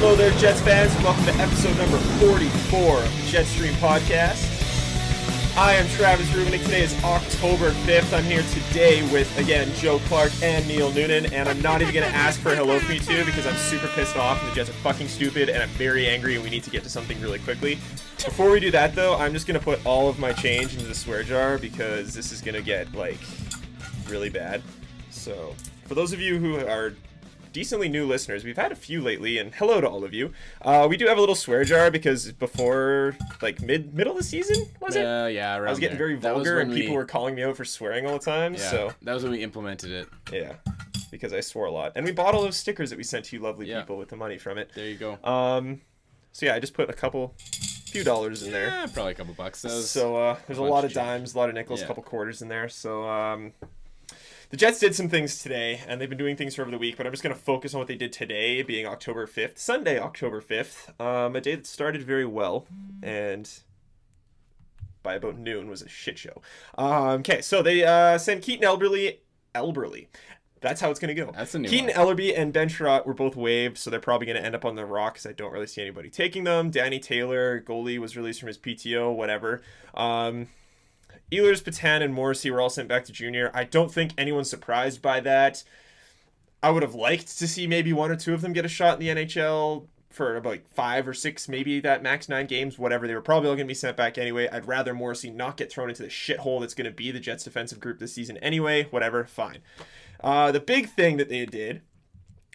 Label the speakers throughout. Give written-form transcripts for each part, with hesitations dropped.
Speaker 1: Hello there, Jets fans. Welcome to episode number 44 of the JetStream Podcast. I am Travis Rubinik. Today is October 5th. I'm here today with, again, Joe Clark and Neil Noonan, and I'm not even going to ask for a hello from you two because I'm super pissed off and the Jets are fucking stupid and I'm very angry and we need to get to something really quickly. Before we do that, though, I'm just going to put all of my change into the swear jar because this is going to get, really bad. So, for those of you who are decently new listeners, we've had a few lately, and hello to all of you. We do have a little swear jar because before, middle of the season, was it?
Speaker 2: Yeah,
Speaker 1: I was getting very vulgar, and people were calling me out for swearing all the time, so...
Speaker 2: that was when we implemented it.
Speaker 1: Yeah, because I swore a lot. And we bought all those stickers that we sent to you lovely people with the money from it.
Speaker 2: There you go.
Speaker 1: So yeah, I just put few dollars in there.
Speaker 2: Yeah, probably a couple bucks.
Speaker 1: There's a lot of dimes, a lot of nickels, a couple quarters in there, so... The Jets did some things today, and they've been doing things for over the week, but I'm just going to focus on what they did today, being October 5th, Sunday, October 5th, a day that started very well, and by about noon was a shit show. Okay, so they sent Keaton Elberly. That's how it's going to go.
Speaker 2: That's a new
Speaker 1: Keaton
Speaker 2: one.
Speaker 1: Ellerby and Ben Sherratt were both waived, so they're probably going to end up on the rock because I don't really see anybody taking them. Danny Taylor, goalie, was released from his PTO, whatever. Ehlers, Patan, and Morrissey were all sent back to junior. I don't think anyone's surprised by that. I would have liked to see maybe one or two of them get a shot in the NHL for about 5 or 6, maybe that max 9 games, whatever. They were probably all going to be sent back anyway. I'd rather Morrissey not get thrown into the shithole that's going to be the Jets defensive group this season anyway. Whatever, fine. The big thing that they did,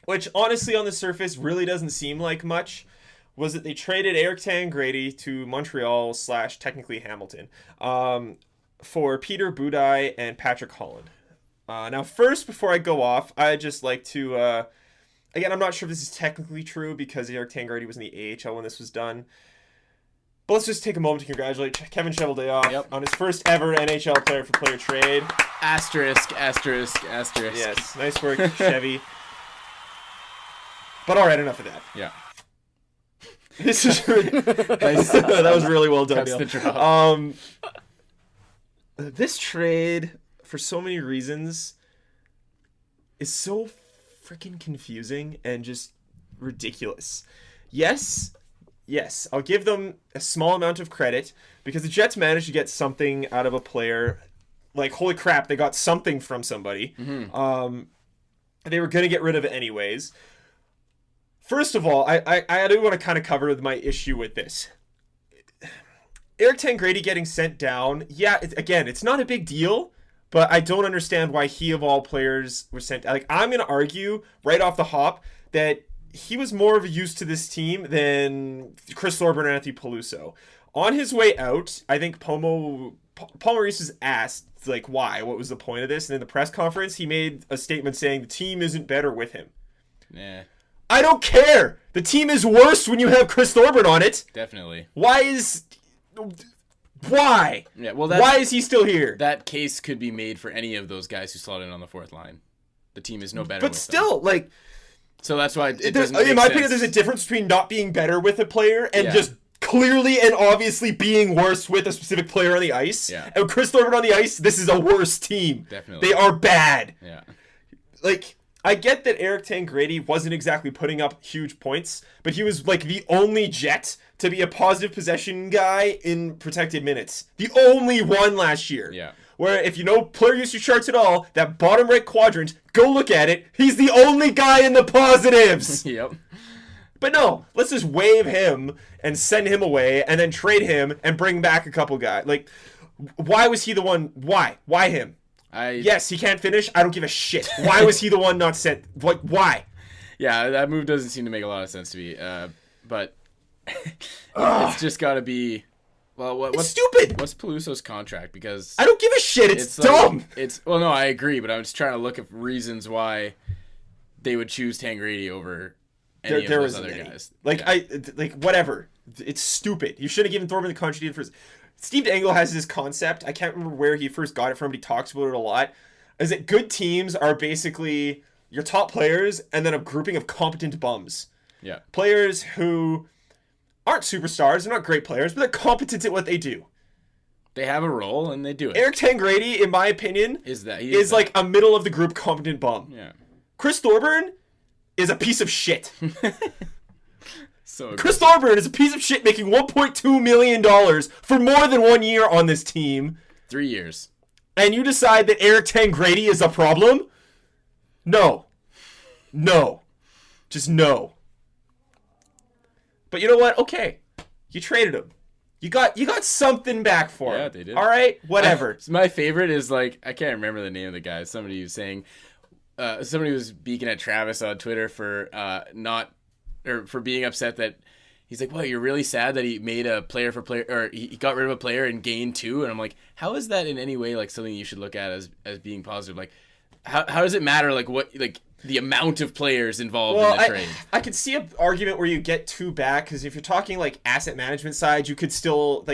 Speaker 1: which honestly on the surface really doesn't seem like much, was that they traded Eric Tangradi to Montreal / technically Hamilton for Peter Budaj and Patrick Holland. Now, first, before I go off, I'd just like to... again, I'm not sure if this is technically true because Eric Tangradi was in the AHL when this was done. But let's just take a moment to congratulate Kevin Cheveldayoff on his first ever NHL player for player trade.
Speaker 2: Asterisk.
Speaker 1: Yes, nice work, Chevy. But all right, enough of that.
Speaker 2: Yeah.
Speaker 1: This is really... nice. That was really well done.
Speaker 2: That's the drop.
Speaker 1: This trade, for so many reasons, is so freaking confusing and just ridiculous. Yes, I'll give them a small amount of credit because the Jets managed to get something out of a player. Like, holy crap, they got something from somebody. Mm-hmm. They were going to get rid of it anyways. First of all, I do want to kind of cover my issue with this. Eric Tangradi getting sent down, it's not a big deal, but I don't understand why he of all players were sent. I'm going to argue right off the hop that he was more of a use to this team than Chris Thorburn and Anthony Peluso. On his way out, I think Paul Maurice was asked, why? What was the point of this? And in the press conference, he made a statement saying the team isn't better with him.
Speaker 2: Nah.
Speaker 1: I don't care! The team is worse when you have Chris Thorburn on it!
Speaker 2: Definitely.
Speaker 1: Why?
Speaker 2: Yeah, well,
Speaker 1: why is he still here?
Speaker 2: That case could be made for any of those guys who slot in on the fourth line. The team is no better
Speaker 1: but
Speaker 2: with
Speaker 1: still,
Speaker 2: them. So that's why it doesn't
Speaker 1: in my opinion, there's a difference between not being better with a player and just clearly and obviously being worse with a specific player on the ice.
Speaker 2: Yeah.
Speaker 1: And with Chris Thorburn on the ice, this is a worse team.
Speaker 2: Definitely.
Speaker 1: They are bad.
Speaker 2: Yeah.
Speaker 1: I get that Eric Tangradi wasn't exactly putting up huge points, but he was the only Jet to be a positive possession guy in protected minutes. The only one last year.
Speaker 2: Yeah.
Speaker 1: Where if you know player usage charts at all, that bottom right quadrant, go look at it. He's the only guy in the positives.
Speaker 2: Yep.
Speaker 1: But no, let's just waive him and send him away and then trade him and bring back a couple guys. Why was he the one? Why? Why him? Yes, he can't finish. I don't give a shit. Why was he the one not sent? Why?
Speaker 2: Yeah, that move doesn't seem to make a lot of sense to me. But it's just got to be. Well,
Speaker 1: it's stupid.
Speaker 2: What's Peluso's contract? Because
Speaker 1: I don't give a shit. It's dumb.
Speaker 2: No, I agree, but I'm just trying to look at reasons why they would choose Tangradi over any of those other guys.
Speaker 1: Whatever. It's stupid. You should have given Thorburn the contract he did first. Steve Dangle has this concept. I can't remember where he first got it from, but he talks about it a lot. Is that good teams are basically your top players and then a grouping of competent bums.
Speaker 2: Yeah. Players
Speaker 1: who aren't superstars, they're not great players, but they're competent at what they do.
Speaker 2: They have a role and they do it.
Speaker 1: Eric Tangradi, in my opinion, is a middle of the group competent bum.
Speaker 2: Yeah.
Speaker 1: Chris Thorburn is a piece of shit. Chris Thorburn is a piece of shit making $1.2 million for more than 1 year on this team.
Speaker 2: 3 years.
Speaker 1: And you decide that Eric Tangradi is a problem? No. Just no. But you know what? Okay. You traded him. You got something back for him.
Speaker 2: Yeah, they did.
Speaker 1: All right? Whatever.
Speaker 2: My favorite is I can't remember the name of the guy. Somebody was saying, somebody was beaking at Travis on Twitter for for being upset that he's like, well, you're really sad that he made a player for player, or he got rid of a player and gained 2. And I'm like, how is that in any way something you should look at as being positive? How does it matter what the amount of players involved in the trade?
Speaker 1: I could see an argument where you get 2 back, because if you're talking asset management side, you could still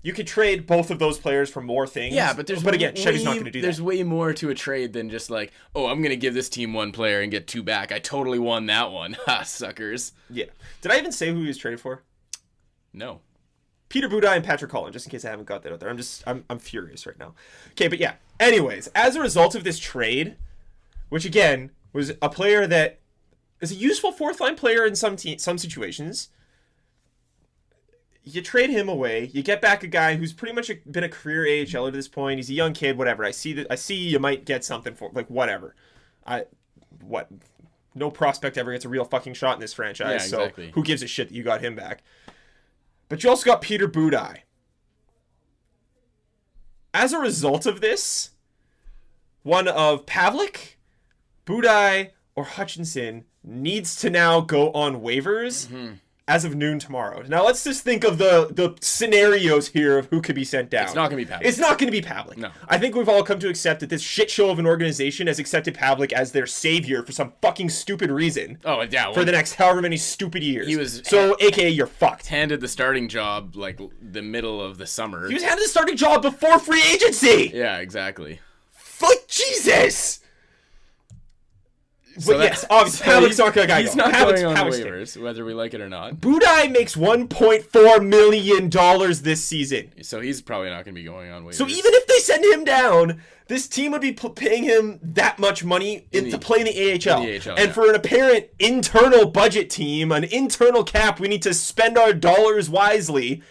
Speaker 1: you could trade both of those players for more things.
Speaker 2: Yeah, but
Speaker 1: again, Chevy's not going to do that.
Speaker 2: There's way more to a trade than just I'm going to give this team 1 player and get 2 back. I totally won that one. Ha, suckers.
Speaker 1: Yeah. Did I even say who he was traded for?
Speaker 2: No.
Speaker 1: Peter Budaj and Patrick Collin, just in case I haven't got that out there. I'm furious right now. Okay, but yeah. Anyways, as a result of this trade, which again was a player that is a useful 4th-line player in some situations, you trade him away. You get back a guy who's pretty much been a career AHLer to this point. He's a young kid, whatever. I see you might get something for whatever. No prospect ever gets a real fucking shot in this franchise. Yeah, exactly. So who gives a shit that you got him back? But you also got Peter Budaj. As a result of this, one of Pavlik, Budaj, or Hutchinson needs to now go on waivers as of noon tomorrow. Now let's just think of the scenarios here of who could be sent down.
Speaker 2: It's not going to be Pavlik.
Speaker 1: It's not going to be Pavlik.
Speaker 2: No.
Speaker 1: I think we've all come to accept that this shit show of an organization has accepted Pavlik as their savior for some fucking stupid reason.
Speaker 2: Oh, yeah.
Speaker 1: For the next however many stupid years.
Speaker 2: He was
Speaker 1: AKA you're fucked.
Speaker 2: Handed the starting job the middle of the summer.
Speaker 1: He was handed the starting job before free agency.
Speaker 2: Yeah, exactly.
Speaker 1: Jesus. But yes, obviously, Pavlik's not going to go.
Speaker 2: He's not going on waivers, whether we like it or not.
Speaker 1: Budaj makes $1.4 million this season.
Speaker 2: So he's probably not going to be going on waivers.
Speaker 1: So even if they send him down, this team would be paying him that much money to play in the AHL. And for an apparent internal budget team, an internal cap, we need to spend our dollars wisely.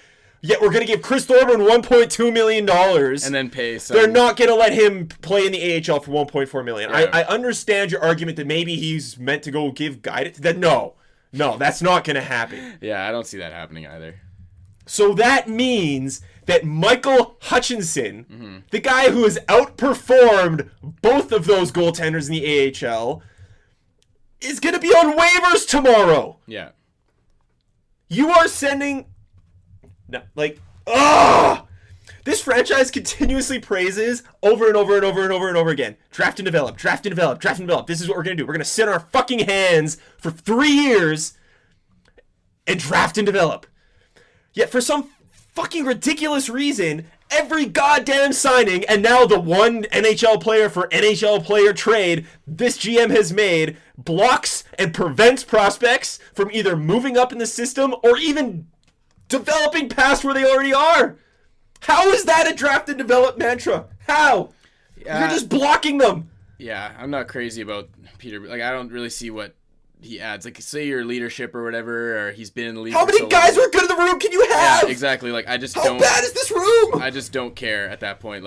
Speaker 1: Yet we're going to give Chris Thorburn $1.2 million.
Speaker 2: And then pay some...
Speaker 1: They're not going to let him play in the AHL for $1.4 million. Yeah. I understand your argument that maybe he's meant to go give guidance. No, that's not going to happen.
Speaker 2: Yeah, I don't see that happening either.
Speaker 1: So that means that Michael Hutchinson, the guy who has outperformed both of those goaltenders in the AHL, is going to be on waivers tomorrow.
Speaker 2: Yeah.
Speaker 1: You are sending... No, this franchise continuously praises over and over and over and over and over again. Draft and develop, draft and develop, draft and develop. This is what we're going to do. We're going to sit on our fucking hands for 3 years and draft and develop. Yet for some fucking ridiculous reason, every goddamn signing, and now the one NHL player for NHL player trade this GM has made, blocks and prevents prospects from either moving up in the system or even developing past where they already are. How is that a draft and develop mantra? How? You're just blocking them.
Speaker 2: Yeah, I'm not crazy about Peter. I don't really see what he adds. Say your leadership or whatever, or he's been in the league.
Speaker 1: How many guys who are good in the room can you have?
Speaker 2: Yeah, exactly. How
Speaker 1: bad is this room?
Speaker 2: I just don't care at that point.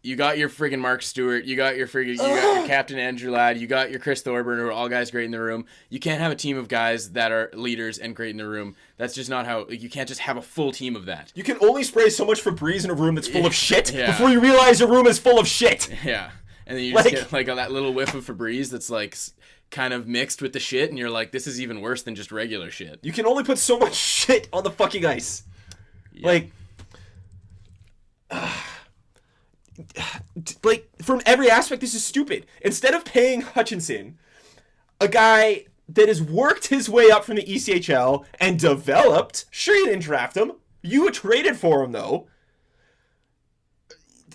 Speaker 2: You got your friggin' Mark Stewart, you got your Captain Andrew Ladd, you got your Chris Thorburn, who are all guys great in the room. You can't have a team of guys that are leaders and great in the room. That's just not how... you can't just have a full team of that.
Speaker 1: You can only spray so much Febreze in a room that's full of shit before you realize your room is full of shit.
Speaker 2: Yeah. And then you just get that little whiff of Febreze that's kind of mixed with the shit, and you're like, this is even worse than just regular shit.
Speaker 1: You can only put so much shit on the fucking ice. Yeah. From every aspect, this is stupid. Instead of paying Hutchinson, a guy that has worked his way up from the ECHL and developed, sure, you didn't draft him. You traded for him, though.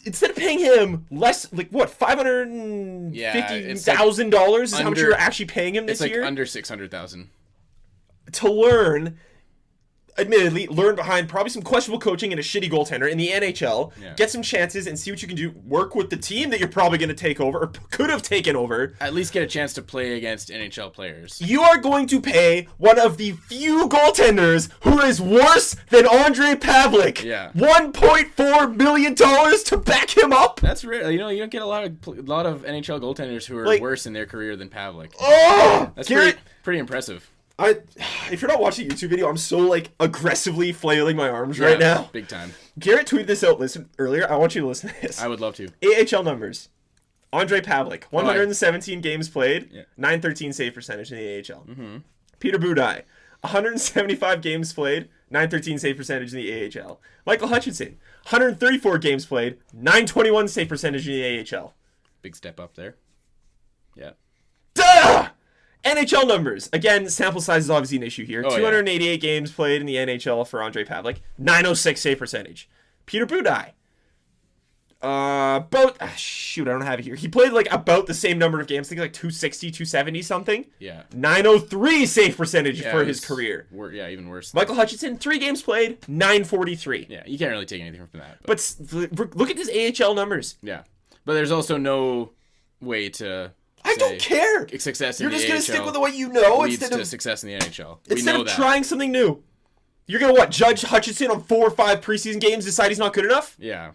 Speaker 1: Instead of paying him less, $550,000 is how much you're actually paying him this year?
Speaker 2: Under $600,000.
Speaker 1: To learn admittedly, learn behind probably some questionable coaching and a shitty goaltender in the NHL.
Speaker 2: Yeah.
Speaker 1: Get some chances and see what you can do. Work with the team that you're probably going to take over or could have taken over.
Speaker 2: At least get a chance to play against NHL players.
Speaker 1: You are going to pay one of the few goaltenders who is worse than Andre Pavlik.
Speaker 2: Yeah.
Speaker 1: $1.4 million to back him up.
Speaker 2: That's rare. You don't get a lot of NHL goaltenders who are worse in their career than Pavlik.
Speaker 1: Oh,
Speaker 2: That's
Speaker 1: Garrett,
Speaker 2: pretty impressive.
Speaker 1: if you're not watching the YouTube video, I'm so aggressively flailing my arms right now.
Speaker 2: Big time.
Speaker 1: Garrett tweeted this out earlier. I want you to listen to this.
Speaker 2: I would love to.
Speaker 1: AHL numbers. Andre Pavlik, 117 games played, 913 save percentage in the AHL.
Speaker 2: Mm-hmm.
Speaker 1: Peter Budaj, 175 games played, 913 save percentage in the AHL. Michael Hutchinson, 134 games played, 921 save percentage in the AHL.
Speaker 2: Big step up there. Yeah.
Speaker 1: Duh! NHL numbers. Again, sample size is obviously an issue here.
Speaker 2: Oh,
Speaker 1: 288 games played in the NHL for Andre Pavlik. 906 save percentage. Peter Budaj. I don't have it here. He played about the same number of games. I think 260, 270 something.
Speaker 2: Yeah.
Speaker 1: 903 save percentage for his career.
Speaker 2: Even worse.
Speaker 1: Michael Hutchinson, 3 games played, 943.
Speaker 2: Yeah, you can't really take anything from that.
Speaker 1: But look at his AHL numbers.
Speaker 2: Yeah. But there's also no way to...
Speaker 1: I don't care.
Speaker 2: Success in
Speaker 1: You're
Speaker 2: the
Speaker 1: just
Speaker 2: AHL
Speaker 1: going to stick with what you know
Speaker 2: leads
Speaker 1: instead
Speaker 2: to
Speaker 1: of
Speaker 2: success in the NHL.
Speaker 1: Instead of trying something new. You're going to judge Hutchinson on 4 or 5 preseason games, decide he's not good enough?
Speaker 2: Yeah.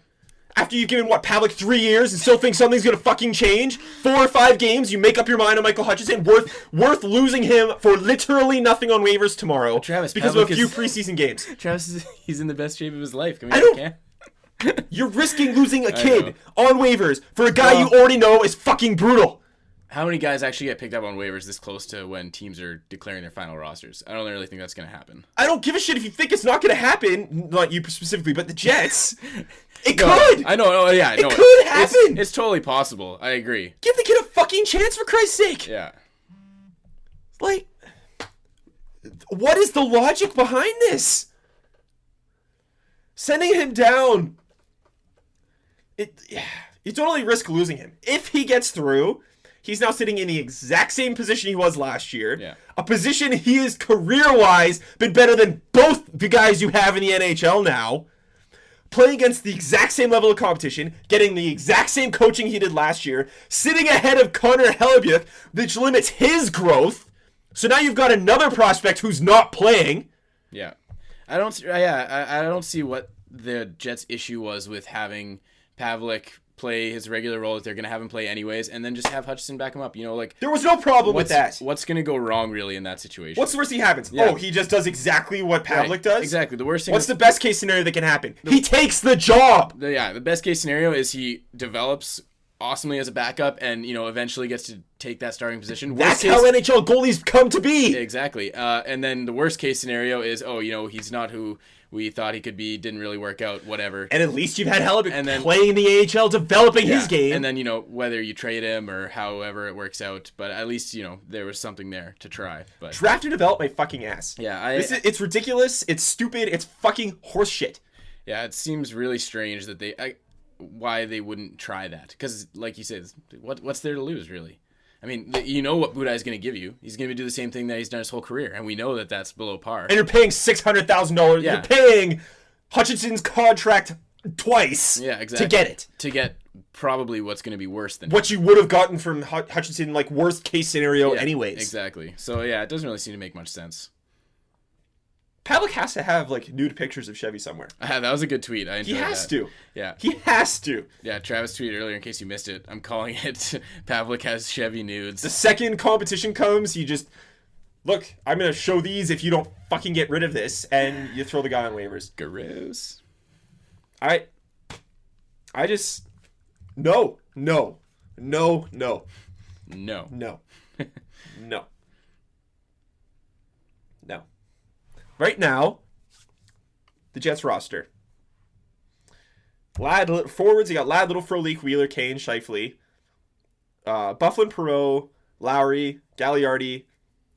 Speaker 1: After you've given, Pavlik 3 years and still think something's going to fucking change? 4 or 5 games, you make up your mind on Michael Hutchinson, worth losing him for literally nothing on waivers tomorrow
Speaker 2: Travis,
Speaker 1: because
Speaker 2: Pavlik
Speaker 1: of a few preseason games.
Speaker 2: Travis, he's in the best shape of his life.
Speaker 1: You're risking losing a kid on waivers for a guy you already know is fucking brutal.
Speaker 2: How many guys actually get picked up on waivers this close to when teams are declaring their final rosters? I don't really think that's going to happen.
Speaker 1: I don't give a shit if you think it's not going to happen. Not you specifically, but the Jets. It could.
Speaker 2: I know. Oh, yeah.
Speaker 1: It could happen.
Speaker 2: It's totally possible. I agree.
Speaker 1: Give the kid a fucking chance, for Christ's sake.
Speaker 2: Yeah.
Speaker 1: What is the logic behind this? Sending him down. You don't only risk losing him. If he gets through, he's now sitting in the exact same position he was last year.
Speaker 2: Yeah.
Speaker 1: A position he has career-wise been better than both the guys you have in the NHL now. Playing against the exact same level of competition, getting the exact same coaching he did last year, sitting ahead of Connor Hellebuyck, which limits his growth. So now you've got another prospect who's not playing.
Speaker 2: Yeah. I don't see what the Jets' issue was with having Pavlik play his regular role that they're going to have him play anyways, and then just have Hutchinson back him up.
Speaker 1: There was no problem with that.
Speaker 2: What's going to go wrong, really, in that situation?
Speaker 1: What's the worst thing happens?
Speaker 2: Yeah.
Speaker 1: Oh, he just does exactly what Pavlik does?
Speaker 2: Exactly. The worst thing
Speaker 1: What's the best case scenario that can happen? He takes the job!
Speaker 2: The best case scenario is he develops awesomely as a backup and, eventually gets to take that starting position.
Speaker 1: That's how NHL goalies come to be!
Speaker 2: Exactly. And then the worst case scenario is, he's not who we thought he could be, didn't really work out, whatever.
Speaker 1: And at least you've had Hellebuyck playing the AHL, developing his game.
Speaker 2: And then, whether you trade him or however it works out, but at least, there was something there to try. But
Speaker 1: draft and develop my fucking ass.
Speaker 2: Yeah,
Speaker 1: it's ridiculous, it's stupid, it's fucking horseshit.
Speaker 2: Yeah, it seems really strange that why they wouldn't try that. Because, like you said, what's there to lose, really? I mean, what Budaj is going to give you. He's going to do the same thing that he's done his whole career, and we know that that's below par.
Speaker 1: And you're paying $600,000.
Speaker 2: Yeah.
Speaker 1: You're paying Hutchinson's contract twice
Speaker 2: exactly.
Speaker 1: to get it.
Speaker 2: To get probably what's going to be worse than
Speaker 1: what you would have gotten from Hutchinson, worst case scenario anyways.
Speaker 2: Exactly. So, yeah, it doesn't really seem to make much sense.
Speaker 1: Pavlik has to have nude pictures of Chevy somewhere.
Speaker 2: That was a good tweet. I enjoyed that.
Speaker 1: He has to.
Speaker 2: Yeah.
Speaker 1: He has to.
Speaker 2: Yeah, Travis tweeted earlier in case you missed it. I'm calling it Pavlik has Chevy nudes.
Speaker 1: The second competition comes, you just look, I'm going to show these if you don't fucking get rid of this, and you throw the guy on waivers.
Speaker 2: Gross.
Speaker 1: I just no. Right now, the Jets roster. Forwards, you got Ladd, Little, Frolik, Wheeler, Kane, Scheifele. Bufflin, Perreault, Lowry, Gagliardi,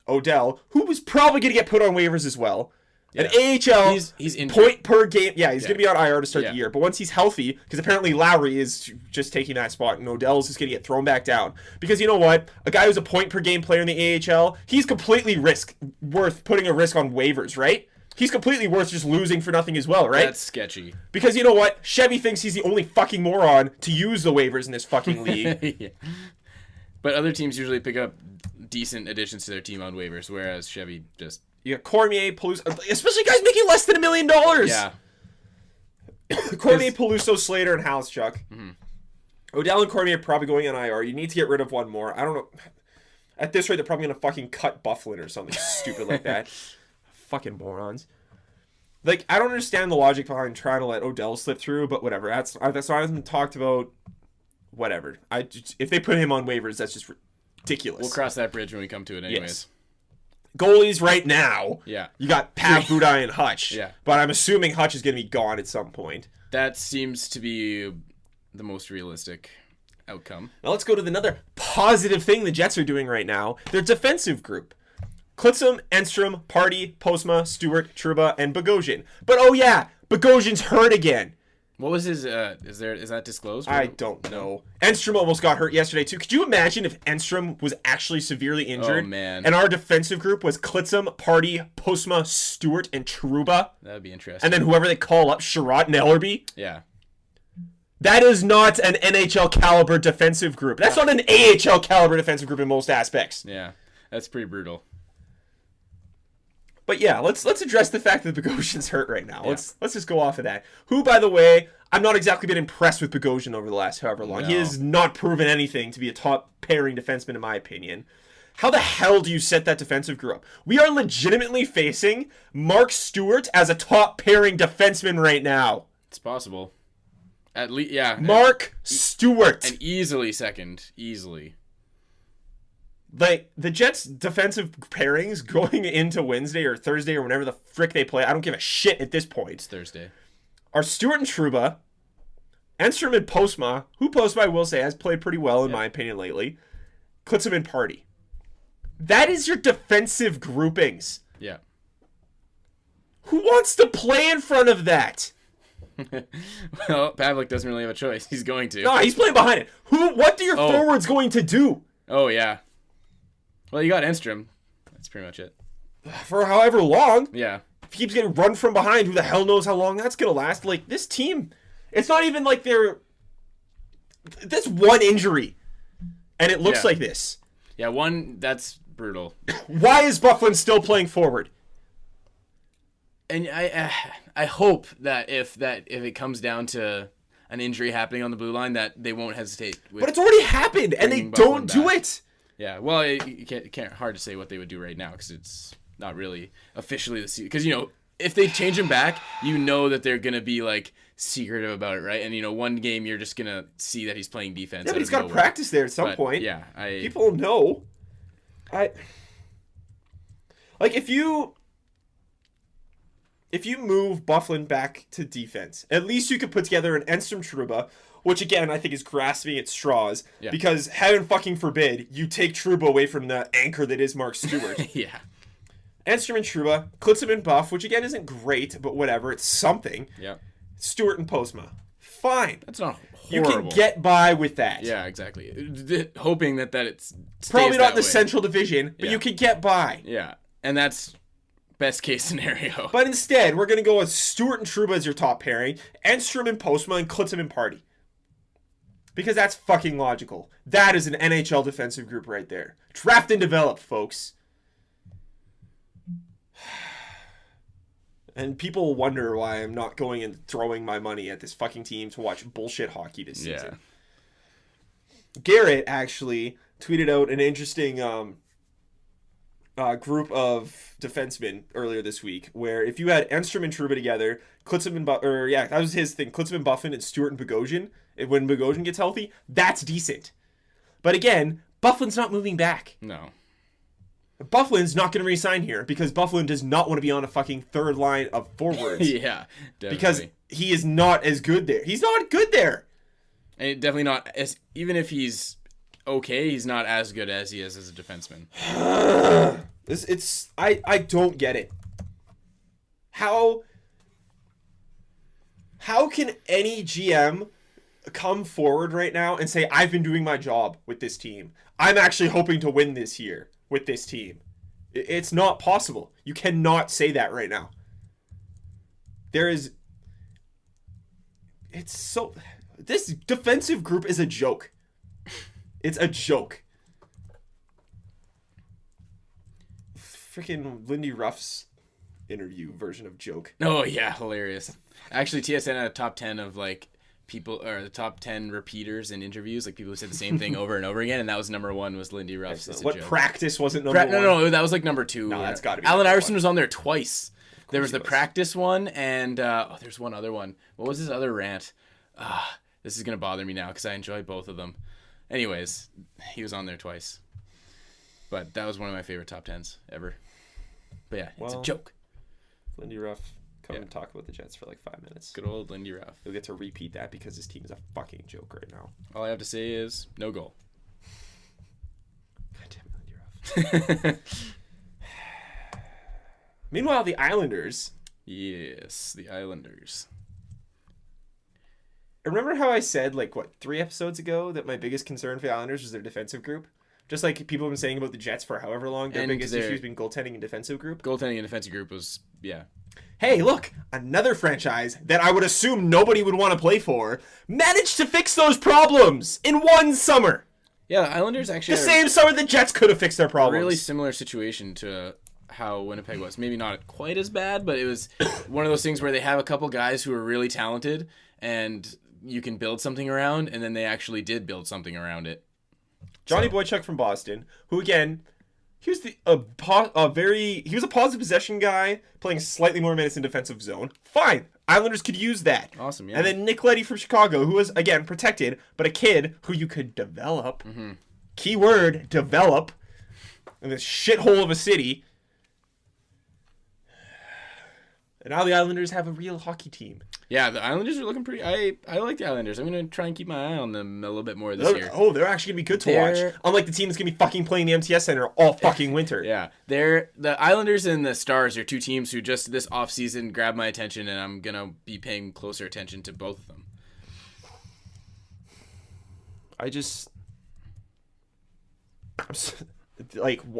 Speaker 1: Odell, who was probably going to get put on waivers as well.
Speaker 2: Yeah.
Speaker 1: An AHL
Speaker 2: he's injured.
Speaker 1: Point per game. Yeah, he's going to be on IR to start the year. But once he's healthy, because apparently Lowry is just taking that spot, and Odell's just going to get thrown back down. Because you know what? A guy who's a point per game player in the AHL, he's completely worth putting a risk on waivers, right? He's completely worth just losing for nothing as well, right?
Speaker 2: That's sketchy.
Speaker 1: Because you know what? Chevy thinks he's the only fucking moron to use the waivers in this fucking league.
Speaker 2: Yeah. But other teams usually pick up decent additions to their team on waivers, whereas Chevy just...
Speaker 1: You got Cormier, Peluso, especially guys making less than $1 million.
Speaker 2: Yeah.
Speaker 1: Cormier, Peluso, Slater, and Halschuk.
Speaker 2: Mm-hmm.
Speaker 1: Odell and Cormier probably going on IR. You need to get rid of one more. I don't know. At this rate, they're probably going to fucking cut Bufflin or something stupid like that. Fucking morons. Like, I don't understand the logic behind trying to let Odell slip through, but whatever. That's why I haven't talked about. Whatever. If they put him on waivers, that's just ridiculous.
Speaker 2: We'll cross that bridge when we come to it anyways.
Speaker 1: Yes. Goalies right now.
Speaker 2: Yeah.
Speaker 1: You got Pav, Budai, and Hutch.
Speaker 2: Yeah.
Speaker 1: But I'm assuming Hutch is going to be gone at some point.
Speaker 2: That seems to be the most realistic outcome.
Speaker 1: Now let's go to another positive thing the Jets are doing right now. Their defensive group. Klitzum, Enstrom, Party, Postma, Stewart, Truba, and Bogosian. But oh yeah, Bogosian's hurt again.
Speaker 2: What was his, is that disclosed?
Speaker 1: I don't know. Enstrom almost got hurt yesterday too. Could you imagine if Enstrom was actually severely injured?
Speaker 2: Oh, man.
Speaker 1: And our defensive group was Klitzum, Party, Postma, Stewart, and Truba?
Speaker 2: That would be interesting.
Speaker 1: And then whoever they call up, Sherratt and Ellerby?
Speaker 2: Yeah.
Speaker 1: That is not an NHL caliber defensive group. That's not an AHL caliber defensive group in most aspects.
Speaker 2: Yeah. That's pretty brutal.
Speaker 1: But yeah, let's address the fact that Bogosian's hurt right now.
Speaker 2: Yeah.
Speaker 1: Let's just go off of that. Who, by the way, I've not exactly been impressed with Bogosian over the last however long.
Speaker 2: No.
Speaker 1: He has not proven anything to be a top pairing defenseman in my opinion. How the hell do you set that defensive group up? We are legitimately facing Mark Stewart as a top pairing defenseman right now.
Speaker 2: It's possible. At least, yeah.
Speaker 1: Mark Stewart.
Speaker 2: And easily second. Easily.
Speaker 1: Like, the Jets' defensive pairings going into Wednesday or Thursday or whenever the frick they play, I don't give a shit at this point.
Speaker 2: It's Thursday.
Speaker 1: Are Stewart and Truba, Enstrom and Postma, who Postma, I will say, has played pretty well in my opinion lately, Klitzum and Party. That is your defensive groupings.
Speaker 2: Yeah.
Speaker 1: Who wants to play in front of that?
Speaker 2: Well, Pavlik doesn't really have a choice. He's going to.
Speaker 1: No, he's playing behind it. What are your forwards going to do?
Speaker 2: Oh, yeah. Well, you got Enstrom. That's pretty much it.
Speaker 1: For however long.
Speaker 2: Yeah.
Speaker 1: If he keeps getting run from behind, who the hell knows how long that's going to last? Like, this team, it's not even like they're... This one injury, and it looks like this.
Speaker 2: Yeah, that's brutal.
Speaker 1: Why is Bufflin still playing forward?
Speaker 2: And I hope that if it comes down to an injury happening on the blue line, that they won't hesitate.
Speaker 1: But it's already happened, and they don't do it.
Speaker 2: Yeah, well, you can't hard to say what they would do right now because it's not really officially the season. Because, if they change him back, that they're going to be, like, secretive about it, right? And, one game you're just going to see that he's playing defense.
Speaker 1: Yeah, but he's got to practice there at some point.
Speaker 2: Yeah.
Speaker 1: People know. Like, if you move Bufflin back to defense, at least you could put together an Enstrom Truba, which again I think is grasping at straws. Yeah. Because heaven fucking forbid you take Truba away from the anchor that is Mark Stewart.
Speaker 2: Yeah.
Speaker 1: Enstrom and Truba, Klitzum and Buff, which again isn't great, but whatever, it's something.
Speaker 2: Yeah.
Speaker 1: Stewart and Postma. Fine.
Speaker 2: That's not horrible.
Speaker 1: You can get by with that.
Speaker 2: Yeah, exactly. Hoping that it's
Speaker 1: probably not in the Central Division, but you can get by.
Speaker 2: Yeah. And that's best case scenario.
Speaker 1: But instead, we're going to go with Stewart and Truba as your top pairing, Enstrom and Postma, and Klitzum and Party. Because that's fucking logical. That is an NHL defensive group right there. Draft and develop, folks. And people wonder why I'm not going and throwing my money at this fucking team to watch bullshit hockey this season. Garrett actually tweeted out an interesting group of defensemen earlier this week, where if you had Enstrom and Truba together, Klitzum and that was his thing, Klitzum and Buffin and Stewart and Bogosian, when Bogosian gets healthy, that's decent. But again, Bufflin's not moving back.
Speaker 2: No.
Speaker 1: Bufflin's not going to re-sign here because Bufflin does not want to be on a fucking third line of forwards.
Speaker 2: Yeah, definitely.
Speaker 1: Because he is not as good there. He's not good there.
Speaker 2: And definitely not as, even if he's okay, he's not as good as he is as a defenseman.
Speaker 1: I don't get it. How can any GM come forward right now and say, I've been doing my job with this team. I'm actually hoping to win this year with this team. It's not possible. You cannot say that right now. there is. It's so. This defensive group is a joke. It's a joke. Freaking Lindy Ruff's interview version of joke.
Speaker 2: Oh yeah, hilarious. Actually, TSN had a top 10 of like people, or the top 10 repeaters in interviews, like people who said the same thing over and over again, and that was number 1 was Lindy Ruff's.
Speaker 1: What practice wasn't number 1?
Speaker 2: No, that was like number 2.
Speaker 1: No, that's got to be.
Speaker 2: Allen Iverson was on there twice. There was the practice one, and there's one other one. What was his other rant? This is gonna bother me now because I enjoy both of them. Anyways, he was on there twice. But that was one of my favorite top 10s ever. But yeah, it's a joke.
Speaker 1: Lindy Ruff, come and talk about the Jets for like 5 minutes.
Speaker 2: Good old Lindy Ruff.
Speaker 1: You'll get to repeat that because his team is a fucking joke right now.
Speaker 2: All I have to say is no goal.
Speaker 1: God damn it, Lindy Ruff. Meanwhile, the Islanders.
Speaker 2: Yes, the Islanders.
Speaker 1: Remember how I said, 3 episodes ago that my biggest concern for the Islanders was their defensive group? Just like people have been saying about the Jets for however long, their biggest issue has been goaltending and defensive group.
Speaker 2: Goaltending and defensive group was, yeah.
Speaker 1: Hey, look, another franchise that I would assume nobody would want to play for managed to fix those problems in one summer.
Speaker 2: Yeah, the Islanders actually...
Speaker 1: The same summer the Jets could have fixed their problems.
Speaker 2: A really similar situation to how Winnipeg was. Maybe not quite as bad, but it was one of those things where they have a couple guys who are really talented and you can build something around, and then they actually did build something around it.
Speaker 1: Johnny Boychuk from Boston, who again, he was he was a positive possession guy, playing slightly more minutes in defensive zone. Fine, Islanders could use that.
Speaker 2: Awesome, yeah.
Speaker 1: And then Nick Leddy from Chicago, who was again protected, but a kid who you could develop. Mm-hmm. Keyword develop in this shithole of a city. And now the Islanders have a real hockey team.
Speaker 2: Yeah, the Islanders are looking pretty... I like the Islanders. I'm going to try and keep my eye on them a little bit more this year.
Speaker 1: Oh, they're actually going to be good to watch. Unlike the team that's going to be fucking playing the MTS Center all fucking winter.
Speaker 2: Yeah. The Islanders and the Stars are two teams who just this offseason grabbed my attention, and I'm going to be paying closer attention to both of them.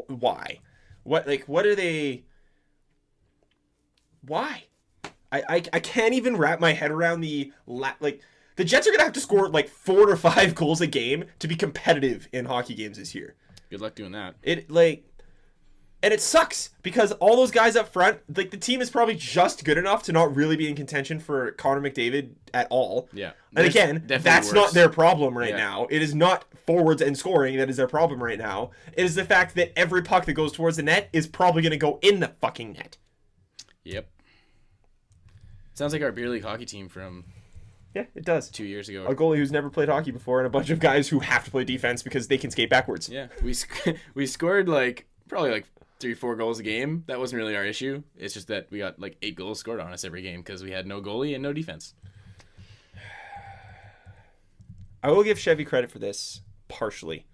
Speaker 1: Why? What are they... Why? I can't even wrap my head around the Jets are gonna have to score 4 or 5 goals a game to be competitive in hockey games this year.
Speaker 2: Good luck doing that.
Speaker 1: And it sucks because all those guys up front, the team is probably just good enough to not really be in contention for Connor McDavid at all.
Speaker 2: Yeah.
Speaker 1: And again, that's not their problem right now. It is not forwards and scoring that is their problem right now. It is the fact that every puck that goes towards the net is probably gonna go in the fucking net.
Speaker 2: Yep. Sounds like our beer league hockey team from...
Speaker 1: Yeah, it does.
Speaker 2: 2 years ago.
Speaker 1: A goalie who's never played hockey before and a bunch of guys who have to play defense because they can skate backwards.
Speaker 2: Yeah, we scored probably 3-4 goals a game. That wasn't really our issue. It's just that we got 8 goals scored on us every game because we had no goalie and no defense.
Speaker 1: I will give Chevy credit for this, partially.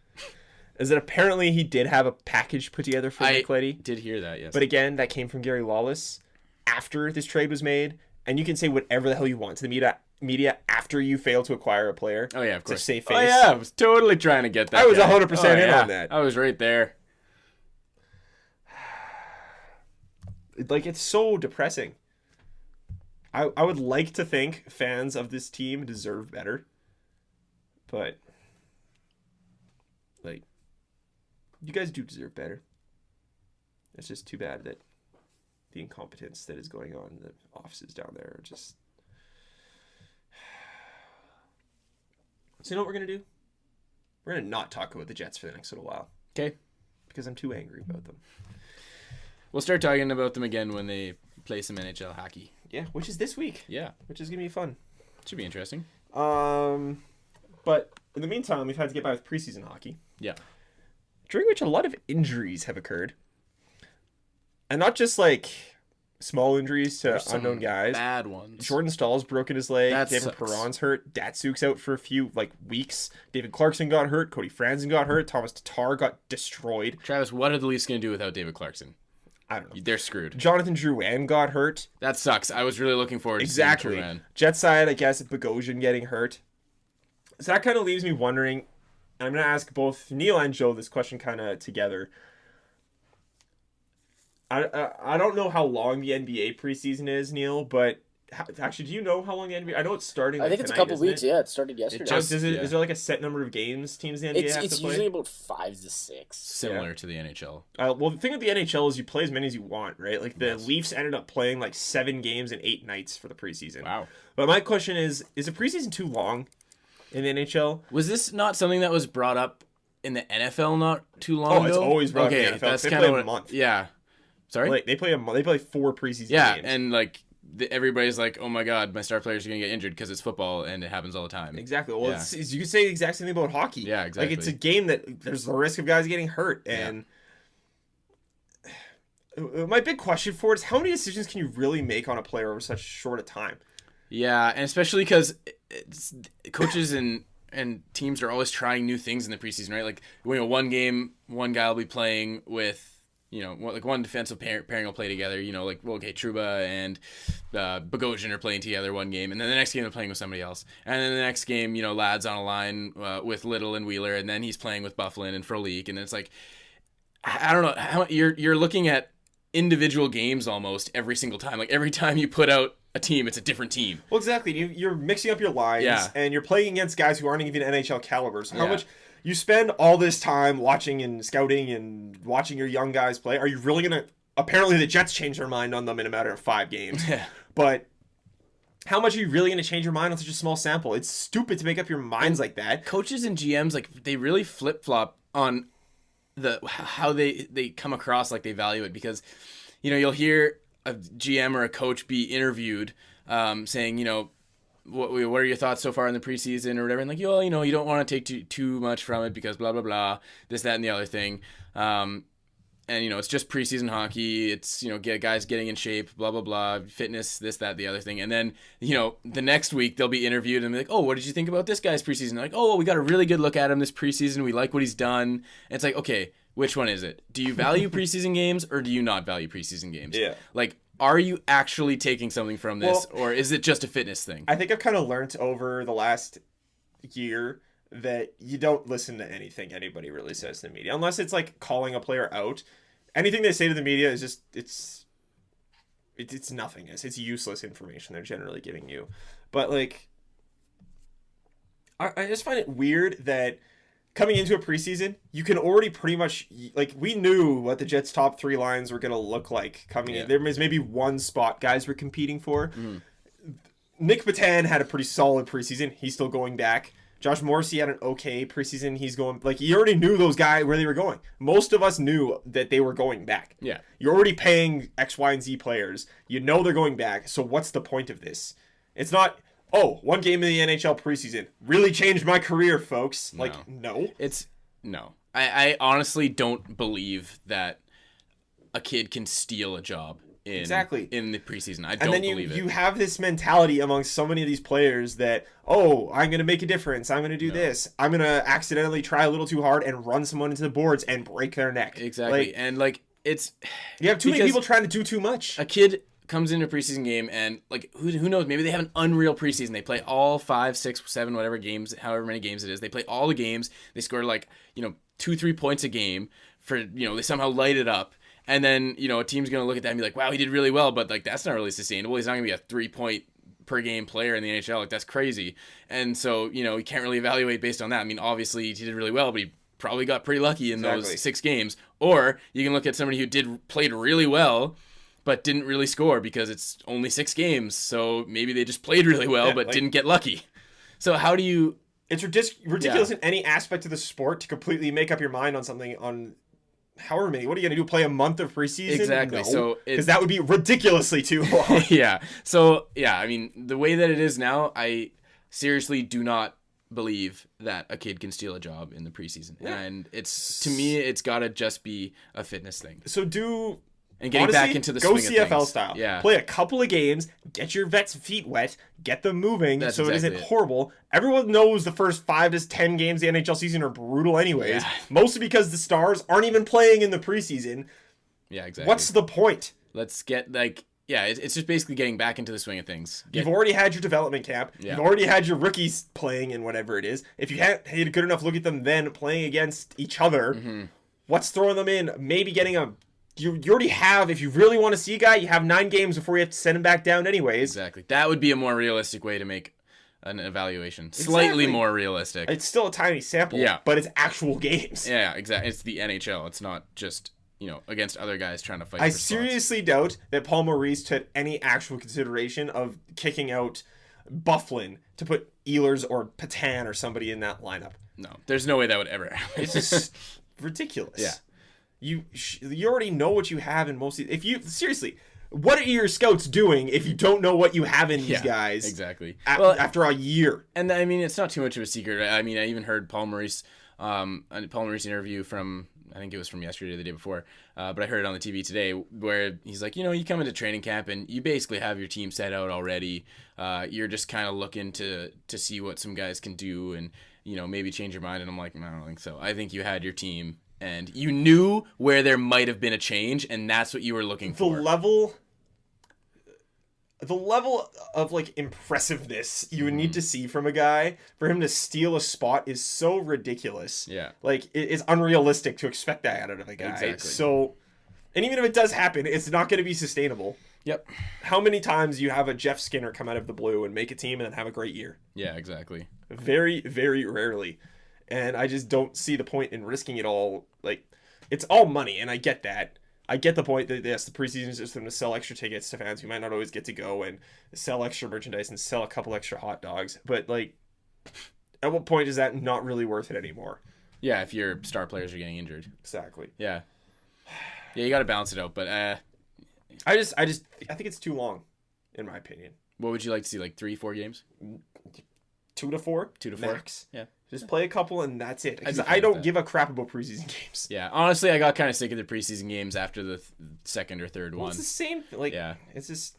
Speaker 1: Is that apparently he did have a package put together for Nick Leddy.
Speaker 2: I did hear that, yes.
Speaker 1: But again, that came from Gary Lawless after this trade was made. And you can say whatever the hell you want to the media after you fail to acquire a player.
Speaker 2: Oh, yeah, of course.
Speaker 1: To save face.
Speaker 2: Oh, yeah, I was totally trying to get that.
Speaker 1: I was 100% in on that.
Speaker 2: I was right there.
Speaker 1: It's so depressing. I would like to think fans of this team deserve better. But, you guys do deserve better. It's just too bad that the incompetence that is going on in the offices down there are just... So you know what we're going to do? We're going to not talk about the Jets for the next little while.
Speaker 2: Okay.
Speaker 1: Because I'm too angry about them.
Speaker 2: We'll start talking about them again when they play some NHL hockey.
Speaker 1: Yeah, which is this week.
Speaker 2: Yeah.
Speaker 1: Which is going to be fun.
Speaker 2: Should be interesting.
Speaker 1: But in the meantime, we've had to get by with preseason hockey.
Speaker 2: Yeah.
Speaker 1: During which a lot of injuries have occurred. And not just small injuries to unknown guys.
Speaker 2: Bad ones.
Speaker 1: Jordan Stahl's broken his leg. David
Speaker 2: sucks.
Speaker 1: Perron's hurt. Datsuk's out for a few weeks. David Clarkson got hurt. Cody Franzen got hurt. Thomas Tatar got destroyed.
Speaker 2: Travis, what are the Leafs going to do without David Clarkson?
Speaker 1: I don't know.
Speaker 2: They're screwed.
Speaker 1: Jonathan Drouin got hurt.
Speaker 2: That sucks. I was really looking forward to seeing Drouin.
Speaker 1: Jet side, I guess, Bogosian getting hurt. So that kind of leaves me wondering. I'm going to ask both Neil and Joe this question kind of together. I don't know how long the NBA preseason is, Neil, but Actually, do you know how long the NBA? I know it's starting.
Speaker 3: I think it's a
Speaker 1: tonight,
Speaker 3: couple
Speaker 1: isn't
Speaker 3: weeks.
Speaker 1: it?
Speaker 3: Yeah, it started yesterday.
Speaker 1: Is there like a set number of games teams in the NBA have
Speaker 3: It's
Speaker 1: to play?
Speaker 3: usually about 5 to 6.
Speaker 2: Similar to the NHL.
Speaker 1: Well, the thing with the NHL is you play as many as you want, right? Like the Leafs ended up playing like 7 games in 8 nights for the preseason.
Speaker 2: Wow.
Speaker 1: But my question is the preseason too long in the NHL?
Speaker 2: Was this not something that was brought up in the NFL not too long ago?
Speaker 1: It's always brought up in the NFL.
Speaker 2: That's
Speaker 1: They
Speaker 2: kind
Speaker 1: play
Speaker 2: of
Speaker 1: a month.
Speaker 2: Yeah. Sorry?
Speaker 1: Like, they play 4 preseason
Speaker 2: yeah,
Speaker 1: games.
Speaker 2: and like everybody's like, oh my god, my star players are going to get injured because it's football and it happens all the time.
Speaker 1: Exactly. Well, you can say the exact same thing about hockey.
Speaker 2: Yeah, exactly.
Speaker 1: Like, it's a game that there's the risk of guys getting hurt. And my big question for it is how many decisions can you really make on a player over such short a time?
Speaker 2: Yeah, and especially because coaches and teams are always trying new things in the preseason, right? Like, one game, one guy will be playing with, like one defensive pairing will play together, like, Trouba and Bogosian are playing together one game, and then the next game they're playing with somebody else. And then the next game, Ladd's on a line with Little and Wheeler, and then he's playing with Bufflin and Frolik, and it's like, I don't know, you're looking at individual games almost every single time. Like, every time you put out a team, it's a different team.
Speaker 1: Well, exactly. You're mixing up your lines, and you're playing against guys who aren't even NHL caliber. So how much you spend all this time watching and scouting and watching your young guys play, are you really going to... Apparently the Jets changed their mind on them in a matter of 5 games. But how much are you really going to change your mind on such a small sample? It's stupid to make up your minds like that.
Speaker 2: Coaches and GMs, like, they really flip-flop on how they come across, like they value it, because you'll hear a GM or a coach be interviewed saying, what are your thoughts so far in the preseason or whatever, and like, you don't want to take too much from it because blah blah blah, this, that, and the other thing, and it's just preseason hockey, it's get guys getting in shape, blah blah blah, fitness, this, that, the other thing, and then the next week they'll be interviewed and be like, oh, what did you think about this guy's preseason? They're like, oh, well, we got a really good look at him this preseason, we like what he's done, and it's like, okay, which one is it? Do you value preseason games or do you not value preseason games?
Speaker 1: Yeah.
Speaker 2: Like, are you actually taking something from this, or is it just a fitness thing?
Speaker 1: I think I've kind of learned over the last year that you don't listen to anything anybody really says to the media, unless it's like calling a player out. Anything they say to the media is just it's nothingness. It's useless information they're generally giving you. But like, I just find it weird that coming into a preseason, you can already pretty much, like, we knew what the Jets' top 3 lines were going to look like coming in. There was maybe one spot guys were competing for. Nick Patan had a pretty solid preseason. He's still going back. Josh Morrissey had an okay preseason. He's going, like, you already knew those guys where they were going. Most of us knew that they were going back.
Speaker 2: Yeah.
Speaker 1: You're already paying X, Y, and Z players. You know they're going back. So what's the point of this? It's not... Oh, one game in the NHL preseason really changed my career, folks.
Speaker 2: No.
Speaker 1: Like, no.
Speaker 2: No. I honestly don't believe that a kid can steal a job in the preseason. I don't believe it. And then you have this mentality amongst so many of these players that, oh, I'm going to make a difference. I'm going to do this. I'm going to accidentally try a little too hard and run someone into the boards and break their neck. Exactly.
Speaker 1: Like,
Speaker 2: and, like, it's...
Speaker 1: You have too many people trying to do too much.
Speaker 2: A kid comes into a preseason game and, like, who knows, maybe they have an unreal preseason. They play all 5, 6, 7, whatever games, however many games it is. They play all the games. They score, like, 2-3 points a game for, they somehow light it up. And then, a team's going to look at that and be like, wow, he did really well, but, like, that's not really sustainable. He's not going to be a 3-point per game player in the NHL. Like, that's crazy. And so, you can't really evaluate based on that. I mean, obviously he did really well, but he probably got pretty lucky in those 6 games. Or you can look at somebody who played really well but didn't really score because it's only 6 games. So maybe they just played really well, but didn't get lucky. So how do you...
Speaker 1: It's ridiculous in any aspect of the sport to completely make up your mind on something on however many. What are you going to do, play a month of preseason?
Speaker 2: Exactly.
Speaker 1: No,
Speaker 2: so
Speaker 1: because that would be ridiculously too long.
Speaker 2: Yeah. So, I mean, the way that it is now, I seriously do not believe that a kid can steal a job in the preseason. Yeah. And to me, it's got to just be a fitness thing.
Speaker 1: So
Speaker 2: and getting back into the swing of things.
Speaker 1: Go CFL style. Yeah. Play a couple of games, get your vets' feet wet, get them moving it isn't horrible. Everyone knows the first 5 to 10 games of the NHL season are brutal anyways. Yeah. Mostly because the stars aren't even playing in the preseason.
Speaker 2: Yeah, exactly.
Speaker 1: What's the point?
Speaker 2: Let's get, like... Yeah, it's just basically getting back into the swing of things.
Speaker 1: You've already had your development camp. Yeah. You've already had your rookies playing in whatever it is. If you had a good enough look at them then playing against each other, what's throwing them in? Maybe getting a you already have, if you really want to see a guy, you have 9 games before you have to send him back down anyways.
Speaker 2: Exactly. That would be a more realistic way to make an evaluation. Slightly more realistic.
Speaker 1: It's still a tiny sample, but it's actual games.
Speaker 2: Yeah, exactly. It's the NHL. It's not just, against other guys trying to fight
Speaker 1: I
Speaker 2: for
Speaker 1: seriously doubt that Paul Maurice took any actual consideration of kicking out Bufflin to put Ehlers or Patan or somebody in that lineup.
Speaker 2: No, there's no way that would ever happen.
Speaker 1: It's just ridiculous.
Speaker 2: Yeah.
Speaker 1: You already know what you have in most. If you seriously, what are your scouts doing if you don't know what you have in these guys?
Speaker 2: Exactly.
Speaker 1: After a year,
Speaker 2: and I mean, it's not too much of a secret. I mean, I even heard Paul Maurice interview from, I think it was from yesterday or the day before, but I heard it on the TV today where he's like, you come into training camp and you basically have your team set out already. You're just kind of looking to see what some guys can do and maybe change your mind. And I'm like, no, I don't think so. I think you had your team. And you knew where there might have been a change, and that's what you were looking for.
Speaker 1: The level of like impressiveness you would need to see from a guy for him to steal a spot is so ridiculous.
Speaker 2: Yeah.
Speaker 1: Like it is unrealistic to expect that out of a guy.
Speaker 2: Exactly.
Speaker 1: So, and even if it does happen, it's not going to be sustainable.
Speaker 2: Yep.
Speaker 1: How many times do you have a Jeff Skinner come out of the blue and make a team and then have a great year?
Speaker 2: Yeah, exactly.
Speaker 1: Very, very rarely. And I just don't see the point in risking it all. Like, it's all money, and I get that. I get the point that, yes, the preseason is just them to sell extra tickets to fans who might not always get to go and sell extra merchandise and sell a couple extra hot dogs. But, like, at what point is that not really worth it anymore?
Speaker 2: Yeah, if your star players are getting injured.
Speaker 1: Exactly.
Speaker 2: Yeah. Yeah, you got to balance it out, but
Speaker 1: I think it's too long, in my opinion.
Speaker 2: What would you like to see, like 3-4 games?
Speaker 1: 2 to 4?
Speaker 2: 2 to 4?
Speaker 1: Max.
Speaker 2: Yeah.
Speaker 1: Just play a couple and that's it. Because I don't give a crap about preseason games.
Speaker 2: Yeah, honestly, I got kind of sick of the preseason games after the second or third one.
Speaker 1: It's the same. Like,
Speaker 2: yeah.
Speaker 1: It's just.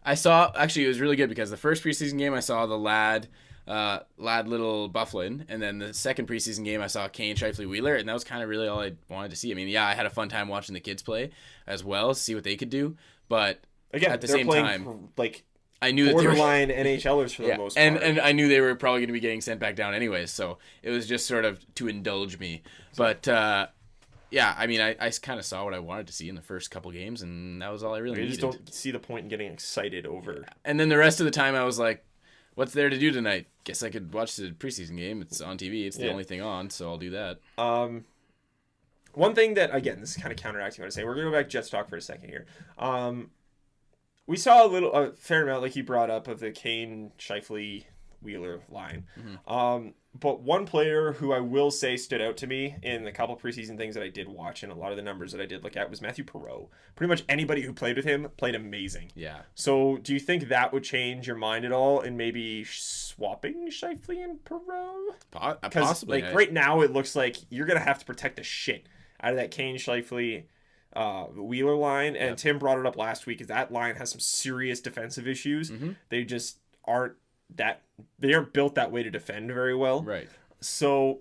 Speaker 2: I saw, actually, it was really good because the first preseason game I saw the lad little Bufflin, and then the second preseason game I saw Kane, Scheifele, Wheeler, and that was kind of really all I wanted to see. I mean, yeah, I had a fun time watching the kids play as well, see what they could do, but
Speaker 1: again,
Speaker 2: at the same time,
Speaker 1: like
Speaker 2: I knew that
Speaker 1: borderline NHLers for the most part.
Speaker 2: And I knew they were probably going to be getting sent back down anyways, so it was just sort of to indulge me. But yeah, I mean, I kind of saw what I wanted to see in the first couple games, and that was all I really needed.
Speaker 1: You just don't see the point in getting excited over.
Speaker 2: And then the rest of the time, I was like, what's there to do tonight? Guess I could watch the preseason game. It's on TV. It's the only thing on, so I'll do that.
Speaker 1: One thing that, again, this is kind of counteracting what I say. We're going to go back to Jets talk for a second here. We saw a fair amount, like you brought up, of the Kane, Scheifele, Wheeler line. Mm-hmm. But one player who I will say stood out to me in a couple preseason things that I did watch and a lot of the numbers that I did look at was Matthew Perreault. Pretty much anybody who played with him played amazing.
Speaker 2: Yeah.
Speaker 1: So do you think that would change your mind at all in maybe swapping Scheifele and Perreault?
Speaker 2: Possibly.
Speaker 1: Like right now it looks like you're going to have to protect the shit out of that Kane, Scheifele, Wheeler line. And Tim brought it up last week is that line has some serious defensive issues. Mm-hmm. They just aren't built that way to defend very well.
Speaker 2: Right.
Speaker 1: So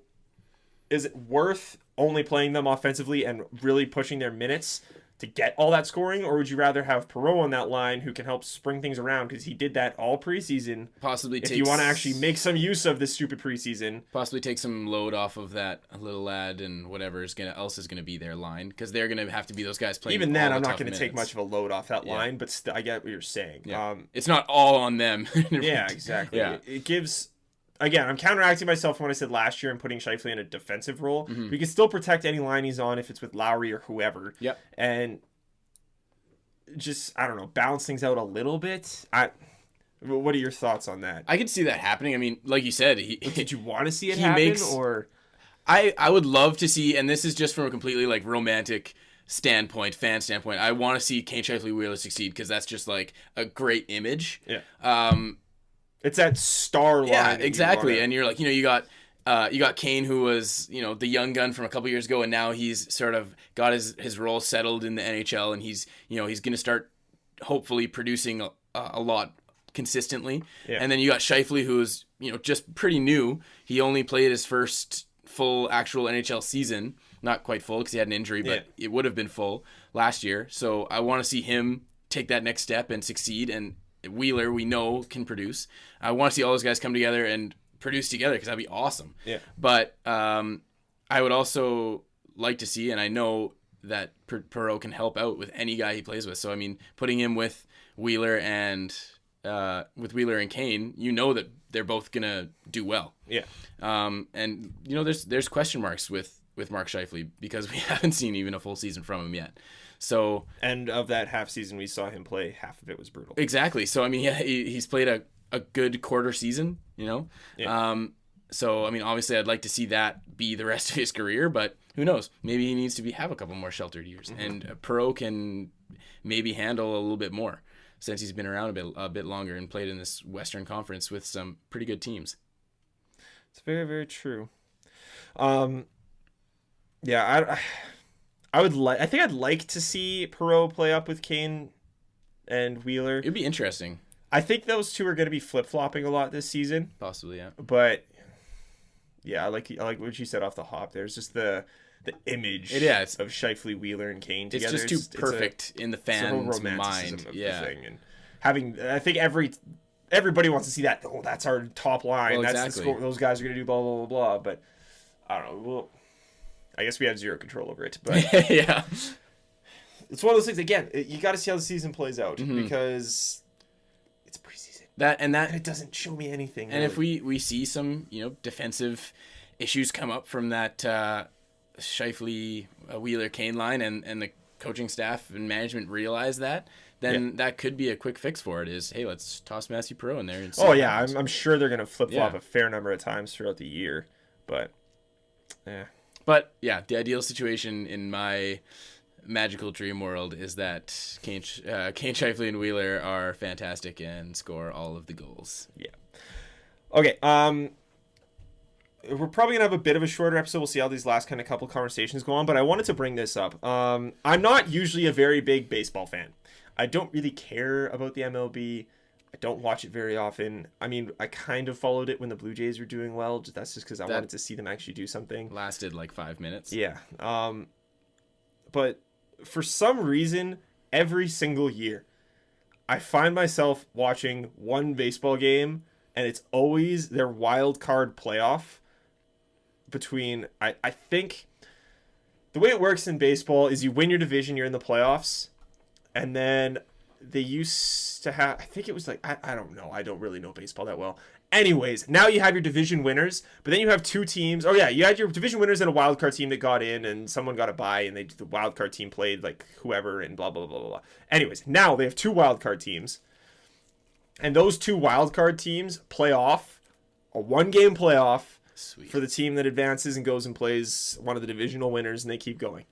Speaker 1: is it worth only playing them offensively and really pushing their minutes to get all that scoring, or would you rather have Perreault on that line who can help spring things around because he did that all preseason? If you want to actually make some use of this stupid preseason,
Speaker 2: possibly take some load off of that little lad and whatever else is going to be their line because they're going to have to be those guys playing.
Speaker 1: Even then, I'm not going to take much of a load off that line, but I get what you're saying.
Speaker 2: Yeah. It's not all on them.
Speaker 1: Yeah, exactly.
Speaker 2: Yeah.
Speaker 1: It gives. Again, I'm counteracting myself from what I said last year and putting Scheifele in a defensive role. Mm-hmm. We can still protect any line he's on if it's with Lowry or whoever.
Speaker 2: Yep.
Speaker 1: And just, I don't know, balance things out a little bit. What are your thoughts on that?
Speaker 2: I could see that happening. I mean, like you said,
Speaker 1: did you want to see it happen? Or
Speaker 2: I would love to see, and this is just from a completely like romantic standpoint, fan standpoint. I want to see Kane, Scheifele, Wheeler succeed because that's just like a great image.
Speaker 1: Yeah. It's that star line.
Speaker 2: Yeah, exactly. And you're like, you got Kane, who was, the young gun from a couple years ago, and now he's sort of got his role settled in the NHL, and he's going to start hopefully producing a lot consistently. Yeah. And then you got Scheifele, who's, just pretty new. He only played his first full actual NHL season, not quite full because he had an injury, but it would have been full last year. So I want to see him take that next step and succeed. And Wheeler, we know, can produce. I want to see all those guys come together and produce together because that'd be awesome.
Speaker 1: Yeah.
Speaker 2: But I would also like to see, and I know Perreault can help out with any guy he plays with. So I mean, putting him with Wheeler and Kane, you know that they're both gonna do well.
Speaker 1: Yeah.
Speaker 2: And you know, there's question marks with Mark Scheifele because we haven't seen even a full season from him yet. So,
Speaker 1: and of that half season we saw him play, half of it was brutal.
Speaker 2: Exactly. So I mean, yeah, he's played a good quarter season, you know.
Speaker 1: Yeah.
Speaker 2: So I mean, obviously, I'd like to see that be the rest of his career, but who knows? Maybe he needs to have a couple more sheltered years, and Perreault can maybe handle a little bit more since he's been around a bit longer and played in this Western Conference with some pretty good teams.
Speaker 1: It's very, very true. Yeah, I think I'd like to see Perreault play up with Kane and Wheeler.
Speaker 2: It'd be interesting.
Speaker 1: I think those two are going to be flip-flopping a lot this season.
Speaker 2: Possibly, yeah.
Speaker 1: But yeah, I like what you said off the hop. There's just the image of Scheifele, Wheeler, and Kane together.
Speaker 2: It's just too perfect in the fans' mind.
Speaker 1: Yeah, thing. And I think everybody wants to see that. Oh, that's our top line.
Speaker 2: Well,
Speaker 1: that's
Speaker 2: exactly.
Speaker 1: the score. Those guys are going to do blah blah blah blah. But I don't know. Well, I guess we have zero control over it. But
Speaker 2: yeah,
Speaker 1: it's one of those things. Again, you got to see how the season plays out because it's preseason.
Speaker 2: And
Speaker 1: it doesn't show me anything.
Speaker 2: And
Speaker 1: really.
Speaker 2: if we see some defensive issues come up from that Scheifele, Wheeler, Kane line, and the coaching staff and management realize that, then that could be a quick fix for it. Is, hey, let's toss Matthew Perreault in there. And see
Speaker 1: I'm sure they're gonna flip flop a fair number of times throughout the year, but yeah.
Speaker 2: But yeah, the ideal situation in my magical dream world is that Kane Scheifele and Wheeler are fantastic and score all of the goals.
Speaker 1: Yeah. Okay. We're probably gonna have a bit of a shorter episode. We'll see how these last kind of couple conversations go on. But I wanted to bring this up. I'm not usually a very big baseball fan. I don't really care about the MLB. I don't watch it very often. I mean, I kind of followed it when the Blue Jays were doing well. That's just because I wanted to see them actually do something.
Speaker 2: Lasted like 5 minutes.
Speaker 1: Yeah. But for some reason, every single year, I find myself watching one baseball game, and it's always their wild card playoff between, I think, the way it works in baseball is you win your division, you're in the playoffs, and then they used to have, I think it was like, I don't know, I don't really know baseball that well. Anyways, now you have your division winners, but then you have two teams. Oh yeah, you had your division winners and a wild card team that got in, and someone got a bye, and the wild card team played like whoever, and blah blah blah blah blah. Anyways, now they have two wild card teams, and those two wild card teams play off a 1-game playoff.
Speaker 2: Sweet.
Speaker 1: For the team that advances and goes and plays one of the divisional winners, and they keep going.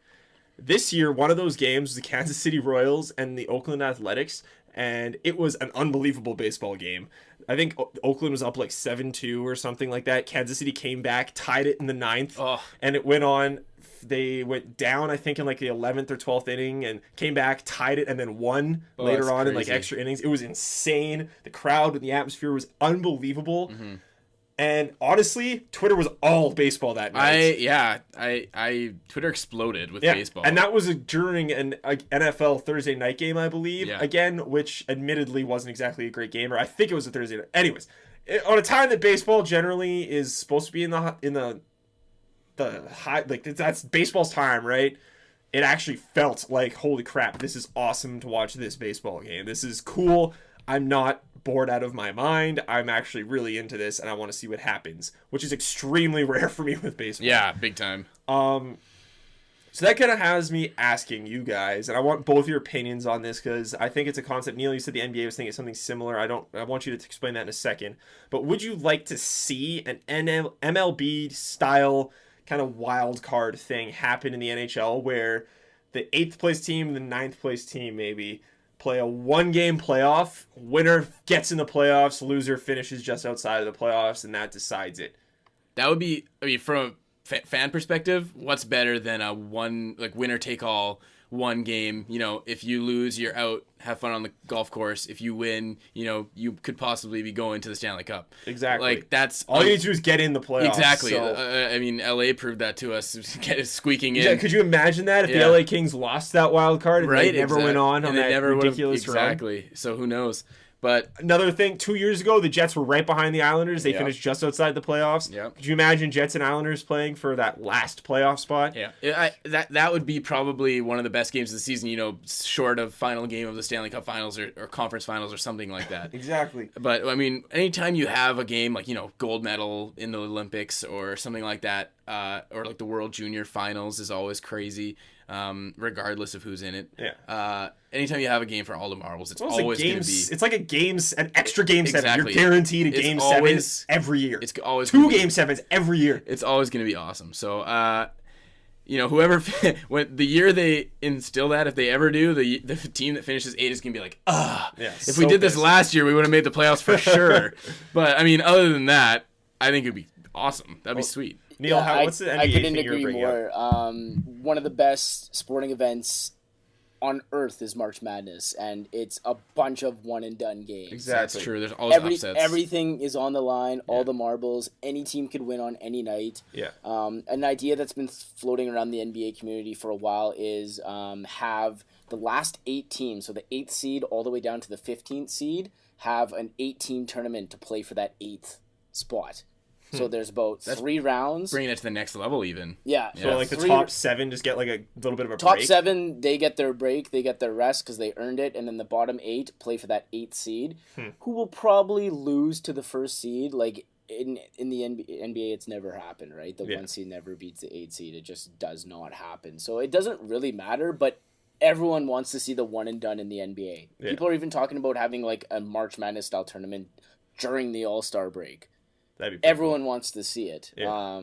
Speaker 1: This year, one of those games was the Kansas City Royals and the Oakland Athletics, and it was an unbelievable baseball game. I think Oakland was up like 7-2 or something like that. Kansas City came back, tied it in the 9th, and it went on. They went down, I think, in like the 11th or 12th inning and came back, tied it, and then won later on in like extra innings. It was insane. The crowd and the atmosphere was unbelievable. Mm-hmm. And honestly, Twitter was all baseball that night.
Speaker 2: I Twitter exploded with baseball.
Speaker 1: And that was during an NFL Thursday night game, I believe. Yeah. Again, which admittedly wasn't exactly a great game, or I think it was a Thursday night. Anyways, on a time that baseball generally is supposed to be in the high, like that's baseball's time, right? It actually felt like, holy crap, this is awesome to watch this baseball game. This is cool. I'm not bored out of my mind. I'm actually really into this, and I want to see what happens, which is extremely rare for me with baseball.
Speaker 2: Yeah, big time.
Speaker 1: So that kind of has me asking you guys, and I want both your opinions on this because I think it's a concept. Neil, you said the NBA was thinking something similar. I want you to explain that in a second. But would you like to see an MLB style kind of wild card thing happen in the NHL where the 8th place team and the 9th place team maybe play a 1-game playoff, winner gets in the playoffs, loser finishes just outside of the playoffs, and that decides it?
Speaker 2: That would be, I mean, from a fan perspective, what's better than a winner take all 1 game? You know, if you lose, you're out, have fun on the golf course. If you win, you know, you could possibly be going to the Stanley Cup.
Speaker 1: Exactly.
Speaker 2: Like, that's
Speaker 1: all you need to do is get in the playoffs.
Speaker 2: Exactly.
Speaker 1: So.
Speaker 2: I mean, LA proved that to us, squeaking in.
Speaker 1: Yeah, could you imagine that if the LA Kings lost that wild card and they never went on that ridiculous run?
Speaker 2: Exactly. So who knows? But
Speaker 1: Another thing, 2 years ago, the Jets were right behind the Islanders. They
Speaker 2: Yeah.
Speaker 1: finished just outside the playoffs.
Speaker 2: Yeah.
Speaker 1: Could you imagine Jets and Islanders playing for that last playoff spot?
Speaker 2: yeah, that would be probably one of the best games of the season, short of final game of the Stanley Cup Finals or conference finals or something like that.
Speaker 1: Exactly.
Speaker 2: But, I mean, anytime you have a game like, gold medal in the Olympics or something like that, or like the World Junior Finals is always crazy, regardless of who's in it.
Speaker 1: Yeah.
Speaker 2: Anytime you have a game for all the marbles, it's
Speaker 1: Well,
Speaker 2: always going to be...
Speaker 1: It's like an extra game 7.
Speaker 2: Exactly.
Speaker 1: You're guaranteed a
Speaker 2: It's
Speaker 1: game
Speaker 2: always-
Speaker 1: 7 every year.
Speaker 2: It's always
Speaker 1: Two
Speaker 2: gonna be-
Speaker 1: game 7s every year.
Speaker 2: It's always going to be awesome. So, whoever when the year they instill that, if they ever do, the team that finishes 8 is going to be like,
Speaker 1: Yeah,
Speaker 2: if we did this last year, we would have made the playoffs for sure. But I mean, other than that, I think it'd be awesome. That'd be sweet.
Speaker 1: Neil,
Speaker 3: Yeah,
Speaker 1: what's the NBA
Speaker 3: I couldn't
Speaker 1: thing you were
Speaker 3: agree
Speaker 1: bringing up?
Speaker 3: more. One of the best sporting events on earth is March Madness, and it's a bunch of one and done games.
Speaker 1: Exactly.
Speaker 2: That's true. There's always upsets.
Speaker 3: Everything is on the line, all the marbles. Any team could win on any night.
Speaker 1: Yeah.
Speaker 3: An idea that's been floating around the NBA community for a while is have the last 8 teams, so the 8th seed all the way down to the 15th seed, have an 8-team tournament to play for that 8th spot. So there's about 3 rounds.
Speaker 2: Bringing it to the next level, even.
Speaker 3: Yeah.
Speaker 1: So like the
Speaker 3: Three-
Speaker 1: top 7 just get like a little bit of a
Speaker 3: Top
Speaker 1: break.
Speaker 3: 7, they get their break, they get their rest because they earned it, and then the bottom 8 play for that 8th seed, who will probably lose to the first seed. Like in the NBA, it's never happened, right? The 1 seed never beats the 8 seed. It just does not happen. So it doesn't really matter, but everyone wants to see the one and done in the NBA.
Speaker 1: Yeah.
Speaker 3: People are even talking about having like a March Madness style tournament during the All-Star break.
Speaker 1: That'd be pretty
Speaker 3: Everyone wants to see it.
Speaker 1: Yeah.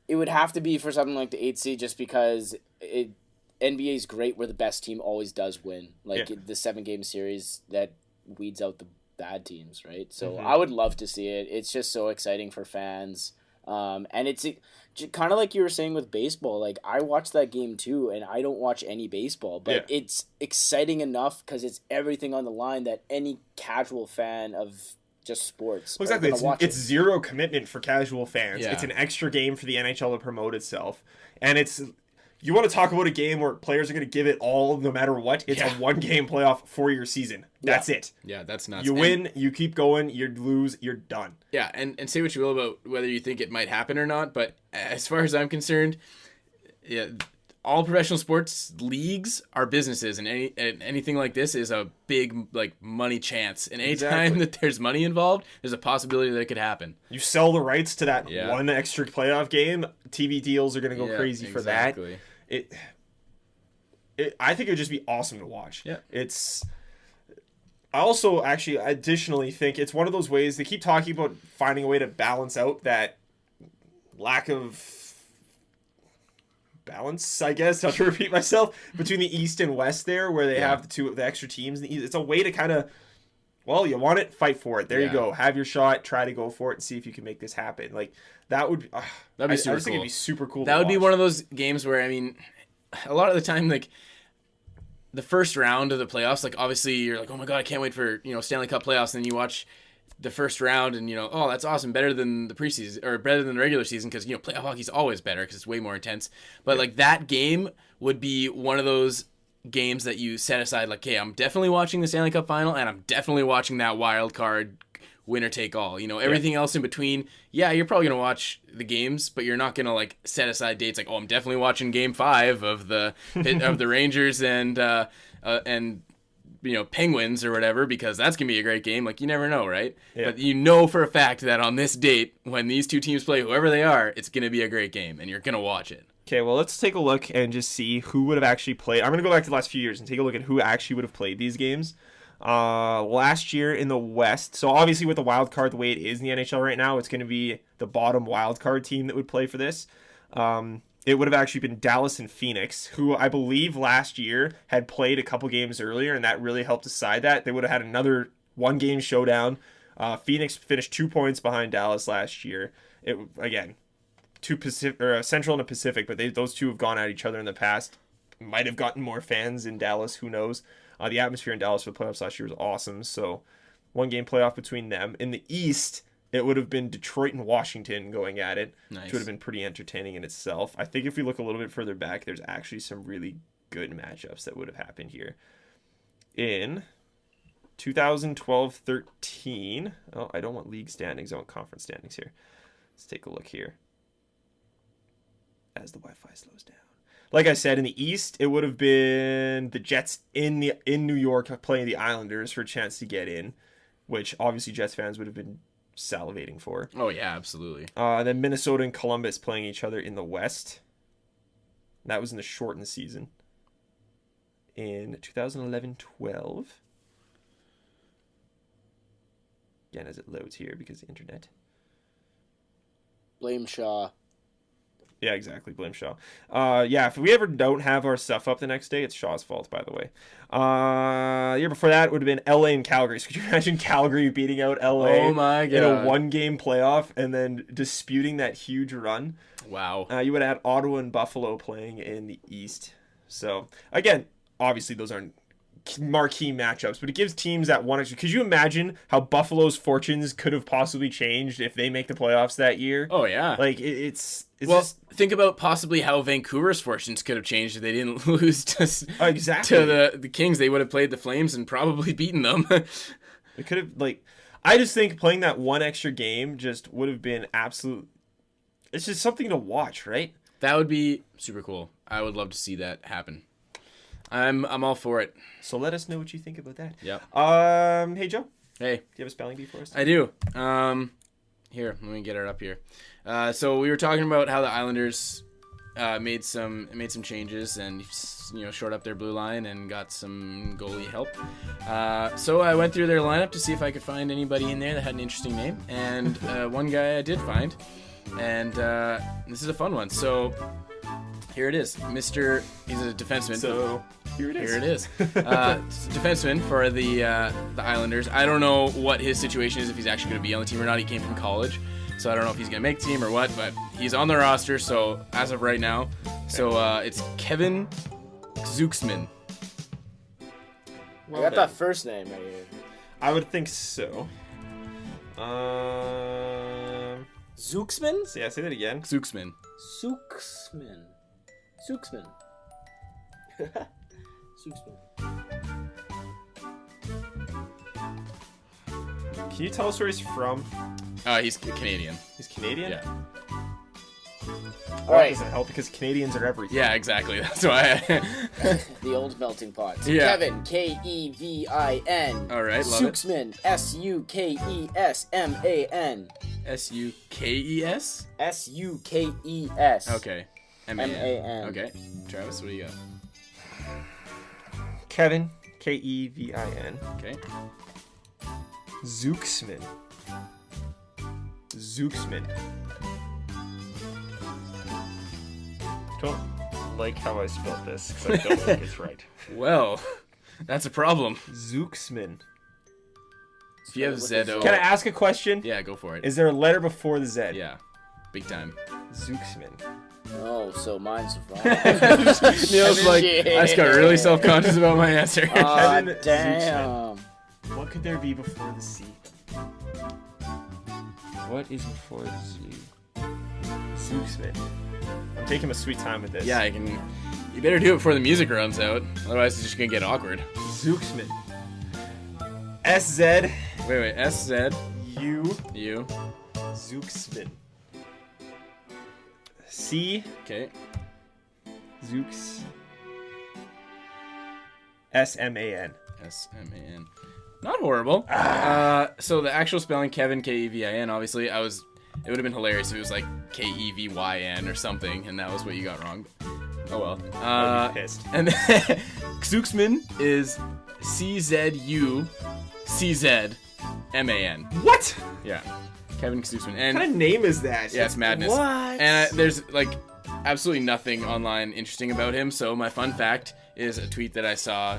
Speaker 3: It would have to be for something like the 8th seed just because NBA is great where the best team always does win. Like the 7-game series that weeds out the bad teams, right? So I would love to see it. It's just so exciting for fans. And it's kind of like you were saying with baseball. Like I watch that game too, and I don't watch any baseball, but it's exciting enough because it's everything on the line that any casual fan of just sports.
Speaker 1: Well, exactly.
Speaker 3: Gonna watch
Speaker 1: It's
Speaker 3: it.
Speaker 1: zero commitment for casual fans.
Speaker 2: Yeah.
Speaker 1: It's an extra game for the NHL to promote itself. And you want to talk about a game where players are going to give it all no matter what. It's a 1-game playoff for your season. That's it.
Speaker 2: Yeah, that's nuts.
Speaker 1: You win, you keep going, you lose, you're done.
Speaker 2: Yeah, and say what you will about whether you think it might happen or not, but as far as I'm concerned, all professional sports leagues are businesses, and anything like this is a big money chance. And anytime that there's money involved, there's a possibility that it could happen.
Speaker 1: You sell the rights to that
Speaker 2: Yeah.
Speaker 1: one extra playoff game, TV deals are going to go crazy for that. I think it would just be awesome to watch.
Speaker 2: Yeah.
Speaker 1: I also actually additionally think it's one of those ways they keep talking about finding a way to balance out that lack of balance, I guess, not to repeat myself, between the East and West there, where they have the extra teams in the East. It's a way to kind of, well, you want it, fight for it. There you go. Have your shot, try to go for it, and see if you can make this happen. Like, that would
Speaker 2: That'd be super
Speaker 1: I just think
Speaker 2: cool.
Speaker 1: it'd be super cool
Speaker 2: That would be one of those games where, I mean, a lot of the time, like, the first round of the playoffs, like, obviously you're like, oh my God, I can't wait for, Stanley Cup playoffs. And then you watch the first round and, oh, that's awesome. Better than the preseason or better than the regular season because, playoff hockey's always better because it's way more intense. But, like, that game would be one of those games that you set aside, like, hey, I'm definitely watching the Stanley Cup final and I'm definitely watching that wild card winner take all. Everything else in between, you're probably going to watch the games, but you're not going to, like, set aside dates like, oh, I'm definitely watching game 5 of the of the Rangers and Penguins or whatever, because that's going to be a great game. Like, you never know, right?
Speaker 1: Yeah.
Speaker 2: But for a fact that on this date, when these two teams play, whoever they are, it's going to be a great game, and you're going to watch it.
Speaker 1: Okay, well, let's take a look and just see who would have actually played. I'm going to go back to the last few years and take a look at who actually would have played these games. Last year in the West, so obviously with the wild card the way it is in the NHL right now, it's going to be the bottom wild card team that would play for this. It would have actually been Dallas and Phoenix, who I believe last year had played a couple games earlier, and that really helped decide that. They would have had another 1-game showdown. Phoenix finished 2 points behind Dallas last year. Central and a Pacific, but those two have gone at each other in the past. Might have gotten more fans in Dallas, who knows. The atmosphere in Dallas for the playoffs last year was awesome, so 1-game playoff between them. In the East, it would have been Detroit and Washington going at it, which would have been pretty entertaining in itself. I think if we look a little bit further back, there's actually some really good matchups that would have happened here. In 2012-13. Oh, I don't want league standings. I want conference standings here. Let's take a look here. As the Wi-Fi slows down. Like I said, in the East, it would have been the Jets in New York playing the Islanders for a chance to get in, which obviously Jets fans would have been salivating for.
Speaker 2: Oh, yeah, absolutely.
Speaker 1: Then Minnesota and Columbus playing each other in the West. That was in the shortened season. In 2011-12. Again, as it loads here because of the internet.
Speaker 3: Blame Shaw.
Speaker 1: Yeah, exactly. Blame Shaw. If we ever don't have our stuff up the next day, it's Shaw's fault, by the way. The year before that would have been LA and Calgary. So could you imagine Calgary beating out LA
Speaker 2: Oh my God.
Speaker 1: in a one-game playoff and then disputing that huge run?
Speaker 2: Wow.
Speaker 1: You would have had Ottawa and Buffalo playing in the East. So, again, obviously those aren't marquee matchups, but it gives teams that one extra. Could you imagine how Buffalo's fortunes could have possibly changed if they make the playoffs that year?
Speaker 2: Oh, yeah.
Speaker 1: Like, it's
Speaker 2: well,
Speaker 1: just...
Speaker 2: think about possibly how Vancouver's fortunes could have changed if they didn't lose to the Kings. They would have played the Flames and probably beaten them.
Speaker 1: It could have, like... I just think playing that one extra game just would have been absolute... It's just something to watch, right?
Speaker 2: That would be super cool. I would love to see that happen. I'm all for it.
Speaker 1: So let us know what you think about that.
Speaker 2: Yep.
Speaker 1: Hey, Joe.
Speaker 2: Hey.
Speaker 1: Do you have a spelling bee for us?
Speaker 2: I do. Here, let me get it up here. So we were talking about how the Islanders made some changes and shored up their blue line and got some goalie help. So I went through their lineup to see if I could find anybody in there that had an interesting name, and one guy I did find, and this is a fun one. So here it is, he's a defenseman.
Speaker 1: So here it is.
Speaker 2: Here it is. Defenseman for the Islanders. I don't know what his situation is, if he's actually going to be on the team or not. He came from college, so I don't know if he's going to make the team or what, but he's on the roster, so as of right now. So it's Kevin Zuxman.
Speaker 3: I got that first name right here.
Speaker 1: I would think so.
Speaker 3: Zuxman?
Speaker 1: Yeah, say that again.
Speaker 2: Zuxman.
Speaker 3: Zuxman.
Speaker 1: Can you tell us where he's from?
Speaker 2: He's Canadian.
Speaker 1: He's Canadian?
Speaker 2: Yeah.
Speaker 3: All right.
Speaker 1: That doesn't help because Canadians are everything.
Speaker 2: Yeah, exactly. That's why.
Speaker 3: The old melting pot.
Speaker 2: Yeah.
Speaker 3: Kevin, Kevin.
Speaker 2: All right, love it.
Speaker 3: Zuxman, Sukesman.
Speaker 2: Sukes?
Speaker 3: Sukes.
Speaker 2: Okay.
Speaker 3: M-A-N.
Speaker 2: Okay. Travis, what do you got?
Speaker 1: Kevin, Kevin.
Speaker 2: Okay.
Speaker 1: Zuxman. Don't like how I spelled this because I don't think it's right.
Speaker 2: Well, that's a problem.
Speaker 1: Zuxman.
Speaker 2: If you have Z-O...
Speaker 1: Can I ask a question?
Speaker 2: Yeah, go for it.
Speaker 1: Is there a letter before the Z?
Speaker 2: Yeah. Big time.
Speaker 1: Zuxman.
Speaker 3: Oh, so mine's wrong.
Speaker 2: Neil's like, I just got really self-conscious about my answer.
Speaker 1: Kevin
Speaker 3: damn.
Speaker 1: What could there be before the C? What is before the Z? Zuxman. I'm taking a sweet time with this.
Speaker 2: Yeah, you better do it before the music runs out. Otherwise, it's just gonna get awkward.
Speaker 1: Zuxman. S-Z.
Speaker 2: Wait. S-Z.
Speaker 1: U.
Speaker 2: Zuxman.
Speaker 1: C.
Speaker 2: Okay.
Speaker 1: Zooks. S-M-A-N.
Speaker 2: S-M-A-N. Not horrible. So the actual spelling, Kevin, K-E-V-I-N, obviously, it would have been hilarious if it was like K-E-V-Y-N or something, and that was what you got wrong. Oh well.
Speaker 1: I'd be pissed.
Speaker 2: And then Zuxman is C-Z-U-C-Z-M-A-N.
Speaker 1: What?
Speaker 2: Yeah. Kevin Zuxman.
Speaker 1: What
Speaker 2: And
Speaker 1: kind of name is that?
Speaker 2: yeah, it's madness.
Speaker 3: What?
Speaker 2: And there's like absolutely nothing online interesting about him. So my fun fact is a tweet that I saw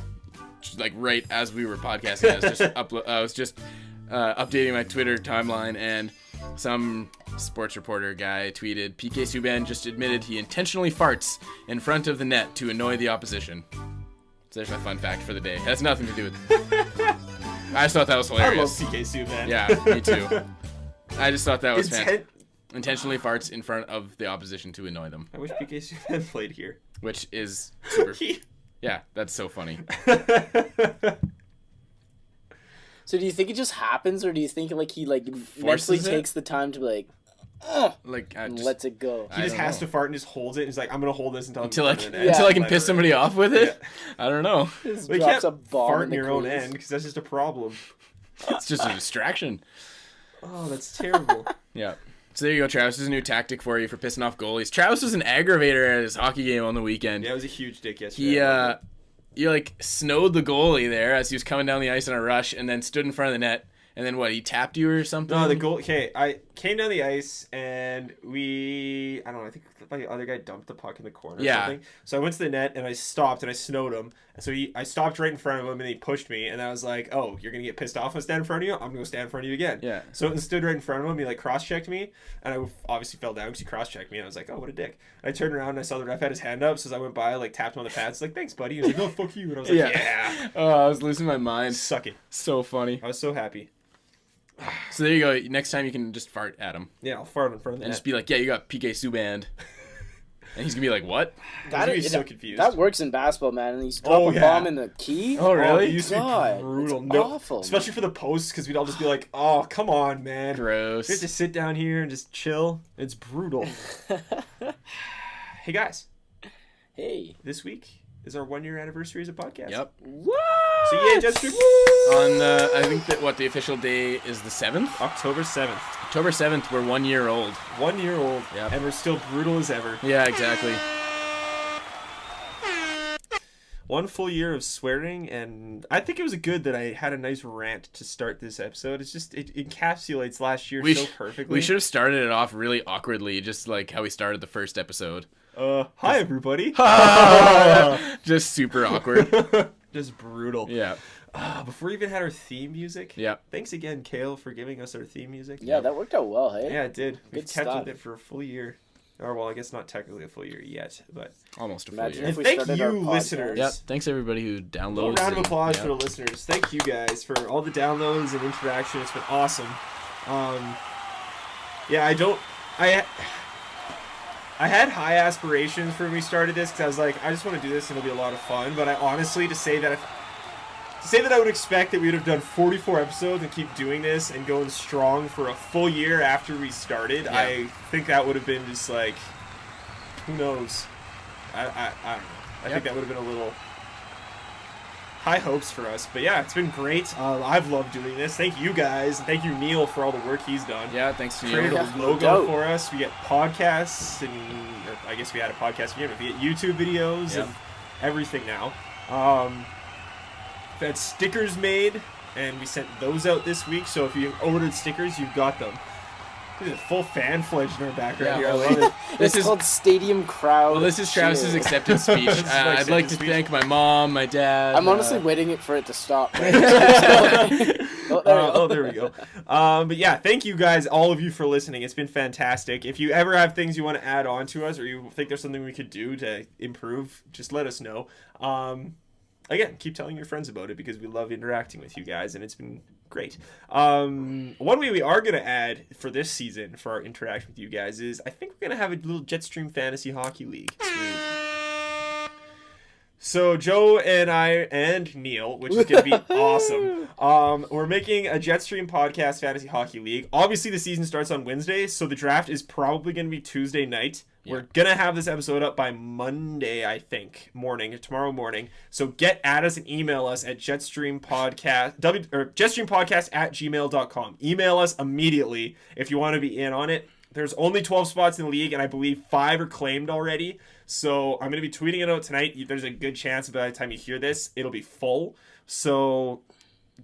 Speaker 2: like right as we were podcasting. I was just updating my Twitter timeline, and some sports reporter guy tweeted, PK Subban just admitted he intentionally farts in front of the net to annoy the opposition. So there's my fun fact for the day. It has nothing to do with I just thought that was hilarious.
Speaker 1: I love PK Subban.
Speaker 2: Yeah, me too. I just thought that was fantastic. Intentionally farts in front of the opposition to annoy them.
Speaker 1: I wish PK Subban played here.
Speaker 2: Which is super... Yeah, that's so funny.
Speaker 3: So do you think it just happens, or do you think like he like
Speaker 2: Forces
Speaker 3: mentally
Speaker 2: it?
Speaker 3: takes the time to be like, oh,
Speaker 2: Like
Speaker 3: and
Speaker 2: just,
Speaker 3: lets it go?
Speaker 1: He just
Speaker 2: don't
Speaker 1: has
Speaker 2: know.
Speaker 1: to fart and just holds it. And he's like, I'm gonna hold this until
Speaker 2: until I
Speaker 1: I'm
Speaker 2: can,
Speaker 1: done with it.
Speaker 2: until I can
Speaker 1: Let
Speaker 2: piss
Speaker 1: it
Speaker 2: somebody off with it. I don't know.
Speaker 3: Just
Speaker 1: Well, you
Speaker 3: drops
Speaker 1: can't
Speaker 3: a bomb
Speaker 1: fart
Speaker 3: in
Speaker 1: in
Speaker 3: the
Speaker 1: your own
Speaker 3: crease.
Speaker 1: end because that's just a problem.
Speaker 2: It's just a distraction.
Speaker 1: Oh, that's terrible.
Speaker 2: Yeah. So there you go, Travis. This is a new tactic for you for pissing off goalies. Travis was an aggravator at his hockey game on the weekend.
Speaker 1: Yeah, it was a huge dick yesterday.
Speaker 2: You like snowed the goalie there as he was coming down the ice in a rush, and then stood in front of the net. And then what? He tapped you or something?
Speaker 1: No, the goal. Okay, I came down the ice and I don't know. I think the other guy dumped the puck in the corner.
Speaker 2: Yeah.
Speaker 1: Or something. So I went to the net and I stopped and I snowed him. And so I stopped right in front of him and he pushed me and I was like, "Oh, you're gonna get pissed off when I stand in front of you? I'm gonna go stand in front of you again."
Speaker 2: Yeah.
Speaker 1: So it stood right in front of him. He like cross checked me and I obviously fell down because he cross checked me and I was like, "Oh, what a dick." And I turned around and I saw the ref had his hand up. So as I went by, I like tapped him on the pads, like, "Thanks, buddy." He was like, "Oh, fuck you." And I was like, "Yeah."
Speaker 2: Oh, I was losing my mind.
Speaker 1: Suck it.
Speaker 2: So funny.
Speaker 1: I was so happy.
Speaker 2: So there you go. Next time you can just fart at him
Speaker 1: Yeah, I'll fart in front of the
Speaker 2: and
Speaker 1: net.
Speaker 2: just be like, "Yeah, you got PK Subban," and he's gonna be like, "What?"
Speaker 1: He's gonna be so confused.
Speaker 3: That works in basketball, man. And you drop
Speaker 1: Oh,
Speaker 3: a
Speaker 1: yeah.
Speaker 3: bomb in the key.
Speaker 2: Oh, really?
Speaker 1: It used to
Speaker 3: God,
Speaker 1: be brutal.
Speaker 3: it's awful,
Speaker 1: Especially for the posts, because we'd all just be like, "Oh, come on, man.
Speaker 2: Gross.
Speaker 1: We have to sit down here and just chill." It's brutal. Hey, guys.
Speaker 3: Hey.
Speaker 1: This week is our 1 year anniversary as a podcast.
Speaker 2: Yep.
Speaker 3: What?
Speaker 1: So, yeah, JetStream.
Speaker 2: On I think that the official day is the 7th.
Speaker 1: October 7th.
Speaker 2: October 7th. We're 1 year old.
Speaker 1: 1 year old.
Speaker 2: Yep.
Speaker 1: And we're still brutal as ever.
Speaker 2: Yeah, exactly.
Speaker 1: 1 full year of swearing, and I think it was good that I had a nice rant to start this episode. It's just, it encapsulates last year so perfectly.
Speaker 2: We should have started it off really awkwardly, just like how we started the first episode.
Speaker 1: Hi, everybody.
Speaker 2: Just super awkward.
Speaker 1: Just brutal.
Speaker 2: Yeah.
Speaker 1: Before we even had our theme music.
Speaker 2: Yeah.
Speaker 1: Thanks again, Kale, for giving us our theme music.
Speaker 3: Yeah, that worked out well, hey?
Speaker 1: Yeah, it did. We've
Speaker 3: Good
Speaker 1: kept
Speaker 3: stuff.
Speaker 1: with it for a full year. Or, well, I guess not technically a full year yet, but...
Speaker 2: Almost a full
Speaker 3: Imagine
Speaker 2: year.
Speaker 3: if we
Speaker 1: thank
Speaker 3: started
Speaker 1: you,
Speaker 3: our podcast.
Speaker 1: listeners.
Speaker 2: Yep. Thanks everybody who
Speaker 1: A
Speaker 2: downloads.
Speaker 1: round of applause
Speaker 2: yeah.
Speaker 1: for the listeners. Thank you guys for all the downloads and interaction. It's been awesome. Yeah, I had high aspirations for when we started this because I was like, I just want to do this and it'll be a lot of fun. But I honestly, to say that I would expect that we would have done 44 episodes and keep doing this and going strong for a full year after we started,
Speaker 2: Yeah.
Speaker 1: I think that would have been just like, who knows? I don't know. I think that would have been a little high hopes for us. But yeah, it's been great. I've loved doing this. Thank you guys. And thank you, Neil, for all the work he's done.
Speaker 2: Yeah, thanks to
Speaker 1: Created
Speaker 2: you.
Speaker 1: a
Speaker 3: Yeah,
Speaker 1: logo
Speaker 3: no doubt.
Speaker 1: for us. We get podcasts, and or I guess we had a podcast again, but we get YouTube videos
Speaker 2: Yeah.
Speaker 1: and everything now. We've had stickers made, and we sent those out this week. So if you ordered stickers, you've got them. There's a full fan fledge in our background
Speaker 2: Yeah,
Speaker 1: here. I love it.
Speaker 2: This
Speaker 3: It's
Speaker 2: is
Speaker 3: called Stadium Crowd.
Speaker 2: well. This is Travis's
Speaker 3: Cheer.
Speaker 2: acceptance speech.
Speaker 1: This is my
Speaker 2: I'd like to
Speaker 1: acceptance speech.
Speaker 2: thank my mom, my dad.
Speaker 3: I'm honestly waiting for it to stop.
Speaker 1: There we go. But yeah, thank you guys, all of you, for listening. It's been fantastic. If you ever have things you want to add on to us, or you think there's something we could do to improve, just let us know. Again, keep telling your friends about it because we love interacting with you guys, and it's been great. One way we are going to add for this season for our interaction with you guys is I think we're going to have a little JetStream Fantasy Hockey League. So Joe and I and Neil, which is going to be awesome. We're making a JetStream Podcast Fantasy Hockey League. Obviously, the season starts on Wednesday, so the draft is probably going to be Tuesday night.
Speaker 2: Yeah.
Speaker 1: We're going to have this episode up by Monday, I think, tomorrow morning. So get at us and email us at JetStreamPodcast@gmail.com. Email us immediately if you want to be in on it. There's only 12 spots in the league, and I believe 5 are claimed already. So I'm going to be tweeting it out tonight. There's a good chance by the time you hear this, it'll be full. So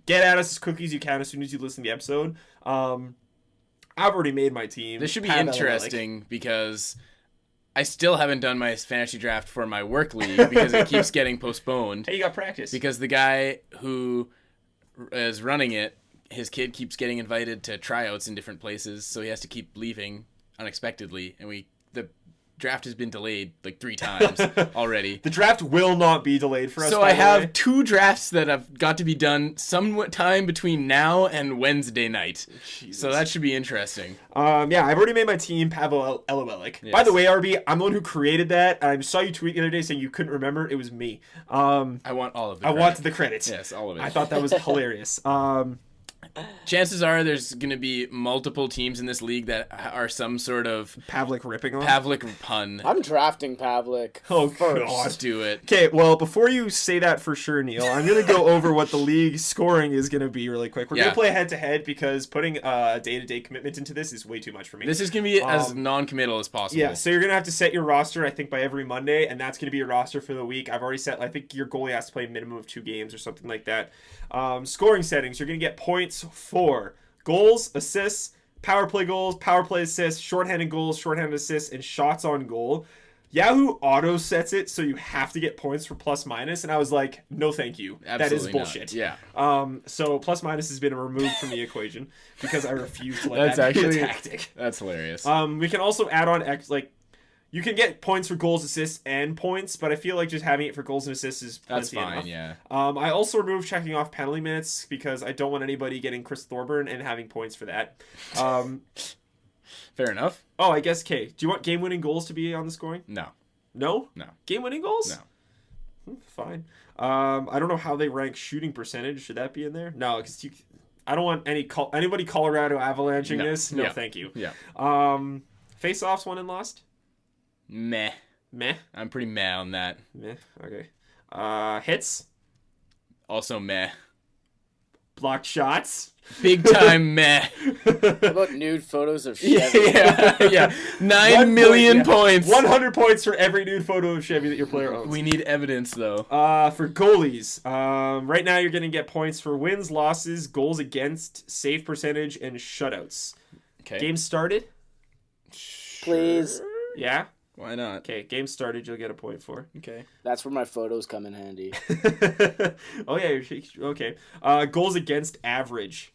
Speaker 1: get at us as quickly as you can as soon as you listen to the episode. I've already made my team.
Speaker 2: This should be
Speaker 1: Pat
Speaker 2: interesting because I still haven't done my fantasy draft for my work league because it keeps getting postponed.
Speaker 1: Hey, you got practice.
Speaker 2: Because the guy who is running it, his kid keeps getting invited to tryouts in different places, so he has to keep leaving unexpectedly, and the draft has been delayed like 3 times already.
Speaker 1: The draft will not be delayed for us.
Speaker 2: So
Speaker 1: by
Speaker 2: I
Speaker 1: the
Speaker 2: have
Speaker 1: way.
Speaker 2: 2 drafts that have got to be done some time between now and Wednesday night.
Speaker 1: Jesus.
Speaker 2: So that should be interesting.
Speaker 1: Yeah, I've already made my team, Pavel Eloelik.
Speaker 2: Yes.
Speaker 1: By the way, RB, I'm the one who created that. I saw you tweet the other day saying you couldn't remember. It was me.
Speaker 2: I want all of the
Speaker 1: I
Speaker 2: credit.
Speaker 1: want the credits.
Speaker 2: Yes, all of it.
Speaker 1: I thought that was hilarious.
Speaker 2: chances are there's going to be multiple teams in this league that are some sort of
Speaker 1: Pavlik ripping on.
Speaker 2: Pavlik pun.
Speaker 3: I'm drafting Pavlik.
Speaker 1: Oh,
Speaker 3: first.
Speaker 1: God.
Speaker 2: Let's do it.
Speaker 1: Okay, well, before you say that for sure, Neil, I'm going to go over what the league scoring is going to be really quick. We're going to play head-to-head because putting a day-to-day commitment into this is way too much for me.
Speaker 2: This is going to be as non-committal as possible.
Speaker 1: Yeah, so you're going to have to set your roster, I think, by every Monday, and that's going to be your roster for the week. I've already set, I think your goalie has to play a minimum of 2 games or something like that. Scoring settings, you're going to get points for goals, assists, power play goals, power play assists, shorthanded goals, shorthanded assists, and shots on goal. Yahoo auto sets it so you have to get points for plus minus, and I was like, no thank you.
Speaker 2: Absolutely
Speaker 1: that is bullshit.
Speaker 2: Not. Yeah.
Speaker 1: So plus minus has been removed from the equation because I refuse to let that be a tactic.
Speaker 2: That's hilarious.
Speaker 1: We can also add on you can get points for goals, assists, and points, but I feel like just having it for goals and assists is
Speaker 2: That's
Speaker 1: plenty
Speaker 2: fine,
Speaker 1: enough.
Speaker 2: yeah.
Speaker 1: I also removed checking off penalty minutes because I don't want anybody getting Chris Thorburn and having points for that.
Speaker 2: Fair enough.
Speaker 1: Oh, I guess, do you want game-winning goals to be on the scoring?
Speaker 2: No.
Speaker 1: No?
Speaker 2: No.
Speaker 1: Game-winning goals?
Speaker 2: No.
Speaker 1: Fine. I don't know how they rank shooting percentage. Should that be in there? No, because I don't want anybody Colorado Avalanching this. No, thank you.
Speaker 2: Yeah.
Speaker 1: Face-offs won and lost?
Speaker 2: Meh.
Speaker 1: Meh.
Speaker 2: I'm pretty meh on that.
Speaker 1: Meh. Okay. Hits?
Speaker 2: Also meh.
Speaker 1: Blocked shots?
Speaker 2: Big time meh.
Speaker 3: What about nude photos of Chevy?
Speaker 2: Yeah. 9 million points.
Speaker 1: 100 points for every nude photo of Chevy that your player owns.
Speaker 2: We need evidence, though.
Speaker 1: For goalies, right now you're going to get points for wins, losses, goals against, save percentage, and shutouts.
Speaker 2: Okay.
Speaker 1: Game started?
Speaker 3: Please.
Speaker 1: Yeah?
Speaker 2: Why not?
Speaker 1: Okay, game started, you'll get a point for.
Speaker 2: Okay.
Speaker 3: That's where my photos come in handy.
Speaker 1: Oh, yeah, okay. Goals against average.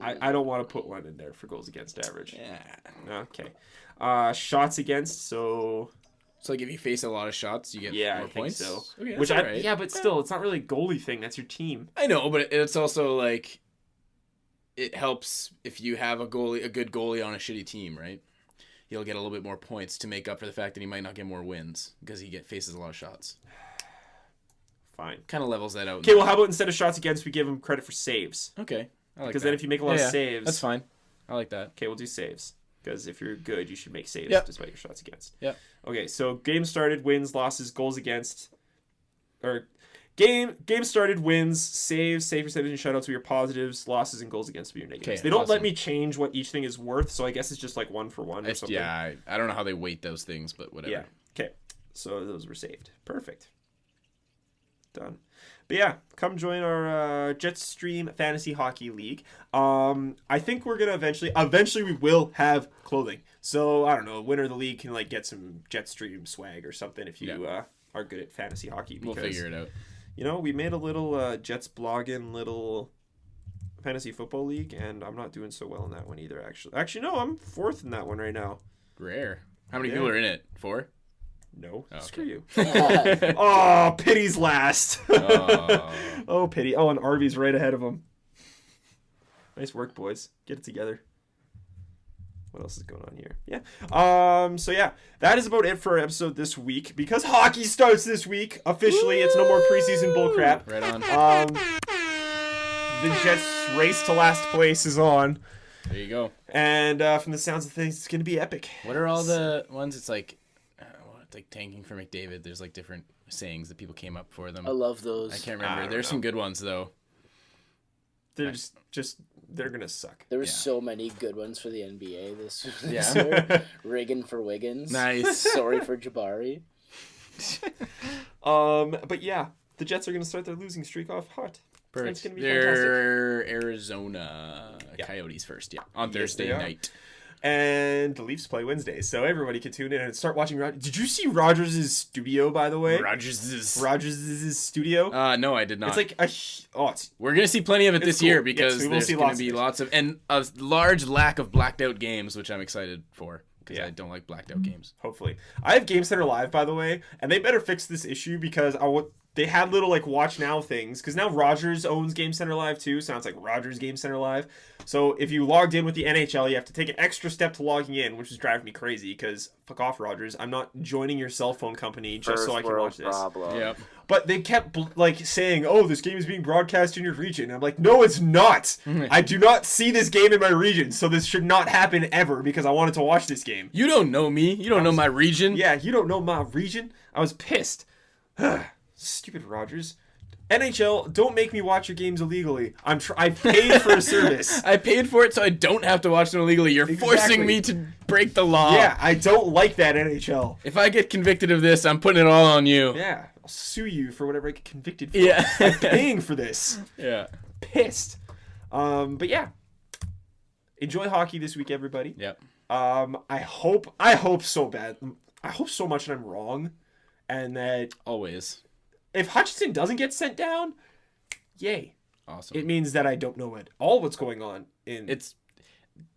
Speaker 1: I don't want to put one in there for goals against average.
Speaker 2: Yeah.
Speaker 1: Okay. Shots against, so...
Speaker 2: So, like, if you face a lot of shots, you get more points?
Speaker 1: So.
Speaker 2: Okay,
Speaker 1: Which
Speaker 2: all right.
Speaker 1: Yeah, but still, it's not really a goalie thing. That's your team.
Speaker 2: I know, but it's also, like... It helps if you have a good goalie on a shitty team, right? He'll get a little bit more points to make up for the fact that he might not get more wins because he faces a lot of shots.
Speaker 1: Fine.
Speaker 2: Kind of levels that out.
Speaker 1: Okay, well, how about instead of shots against, we give him credit for saves?
Speaker 2: Okay. I like
Speaker 1: Because
Speaker 2: that.
Speaker 1: then if you make a lot of saves...
Speaker 2: That's fine. I like that.
Speaker 1: Okay, we'll do saves. Because if you're good, you should make saves despite your shots against.
Speaker 2: Yep.
Speaker 1: Okay, so game started, wins, losses, goals against... Or... Game started, wins, saves, save percentage, and shutouts will be your positives, losses, and goals against will be your negatives.
Speaker 2: Okay,
Speaker 1: they don't
Speaker 2: awesome.
Speaker 1: let me change what each thing is worth, so I guess it's just like 1 for 1 or something.
Speaker 2: Yeah, I don't know how they weight those things, but whatever.
Speaker 1: Yeah. Okay. So those were saved. Perfect. Done. But yeah, come join our JetStream Fantasy Hockey League. I think we're gonna eventually we will have clothing. So I don't know, winner of the league can like get some JetStream swag or something if you are good at fantasy hockey. Because,
Speaker 2: We'll figure it out.
Speaker 1: You know, we made a little Jets blogging little fantasy football league, and I'm not doing so well in that one either. Actually, no, I'm 4th in that one right now.
Speaker 2: Rare. How many people are in it? 4?
Speaker 1: No,
Speaker 2: Oh,
Speaker 1: screw
Speaker 2: okay.
Speaker 1: you. Oh, pity's last.
Speaker 2: Oh.
Speaker 1: Oh, pity. Oh, and Arby's right ahead of him. Nice work, boys. Get it together. What else is going on here? Yeah. So yeah, that is about it for our episode this week. Because hockey starts this week officially. It's no more preseason bullcrap.
Speaker 2: Right on.
Speaker 1: The Jets' race to last place is on,
Speaker 2: There you go.
Speaker 1: and from the sounds of things, it's gonna be epic.
Speaker 2: What are all the ones? It's like tanking for McDavid. There's like different sayings that people came up for them.
Speaker 3: I love those.
Speaker 2: I can't
Speaker 1: I
Speaker 2: remember.
Speaker 1: don't
Speaker 2: There's
Speaker 1: know.
Speaker 2: some good ones though.
Speaker 1: They're just they're gonna suck.
Speaker 3: There were
Speaker 2: Yeah.
Speaker 3: so many good ones for the NBA this
Speaker 2: Yeah.
Speaker 3: year. Riggin for Wiggins.
Speaker 2: Nice.
Speaker 3: Sorry for Jabari.
Speaker 1: But yeah, the Jets are gonna start their losing streak off hot. It's gonna be fantastic.
Speaker 2: They're Arizona Coyotes first, on
Speaker 1: Yes,
Speaker 2: Thursday
Speaker 1: they are.
Speaker 2: night.
Speaker 1: And the Leafs play Wednesday, so everybody can tune in and start watching. Did you see Rogers' studio, by the way? Rogers' studio.
Speaker 2: No, I did not.
Speaker 1: It's like
Speaker 2: We're gonna see plenty of it
Speaker 1: It's
Speaker 2: this
Speaker 1: cool.
Speaker 2: year
Speaker 1: Yes,
Speaker 2: because
Speaker 1: we will
Speaker 2: there's
Speaker 1: see
Speaker 2: gonna
Speaker 1: lots
Speaker 2: be
Speaker 1: of it.
Speaker 2: lots of and a large lack of blacked out games, which I'm excited for because
Speaker 1: Yeah.
Speaker 2: I don't like blacked out games.
Speaker 1: hopefully. I have Game Center Live, by the way, and they better fix this issue because they had little like watch now things because now Rogers owns Game Center Live too. Sounds like Rogers Game Center Live. So if you logged in with the NHL, you have to take an extra step to logging in, which is driving me crazy because fuck off, Rogers. I'm not joining your cell phone company just so I can watch this.
Speaker 2: Yep.
Speaker 1: But they kept like saying, "Oh, this game is being broadcast in your region." I'm like, "No, it's not. I do not see this game in my region, so this should not happen ever because I wanted to watch this game."
Speaker 2: You don't know me. You don't know my region.
Speaker 1: Yeah, you don't know my region. I was pissed. Stupid Rogers. NHL, don't make me watch your games illegally. I paid for a service.
Speaker 2: I paid for it so I don't have to watch them illegally. You're forcing me to break the law.
Speaker 1: Yeah, I don't like that NHL.
Speaker 2: If I get convicted of this, I'm putting it all on you.
Speaker 1: Yeah, I'll sue you for whatever I get convicted for.
Speaker 2: Yeah.
Speaker 1: I'm paying for this.
Speaker 2: Yeah.
Speaker 1: Pissed. But yeah. Enjoy hockey this week, everybody.
Speaker 2: Yep.
Speaker 1: I hope so bad. I hope so much that I'm wrong. And that
Speaker 2: Always.
Speaker 1: if Hutchinson doesn't get sent down, yay.
Speaker 2: Awesome.
Speaker 1: It means that I don't know what's going on in
Speaker 2: It's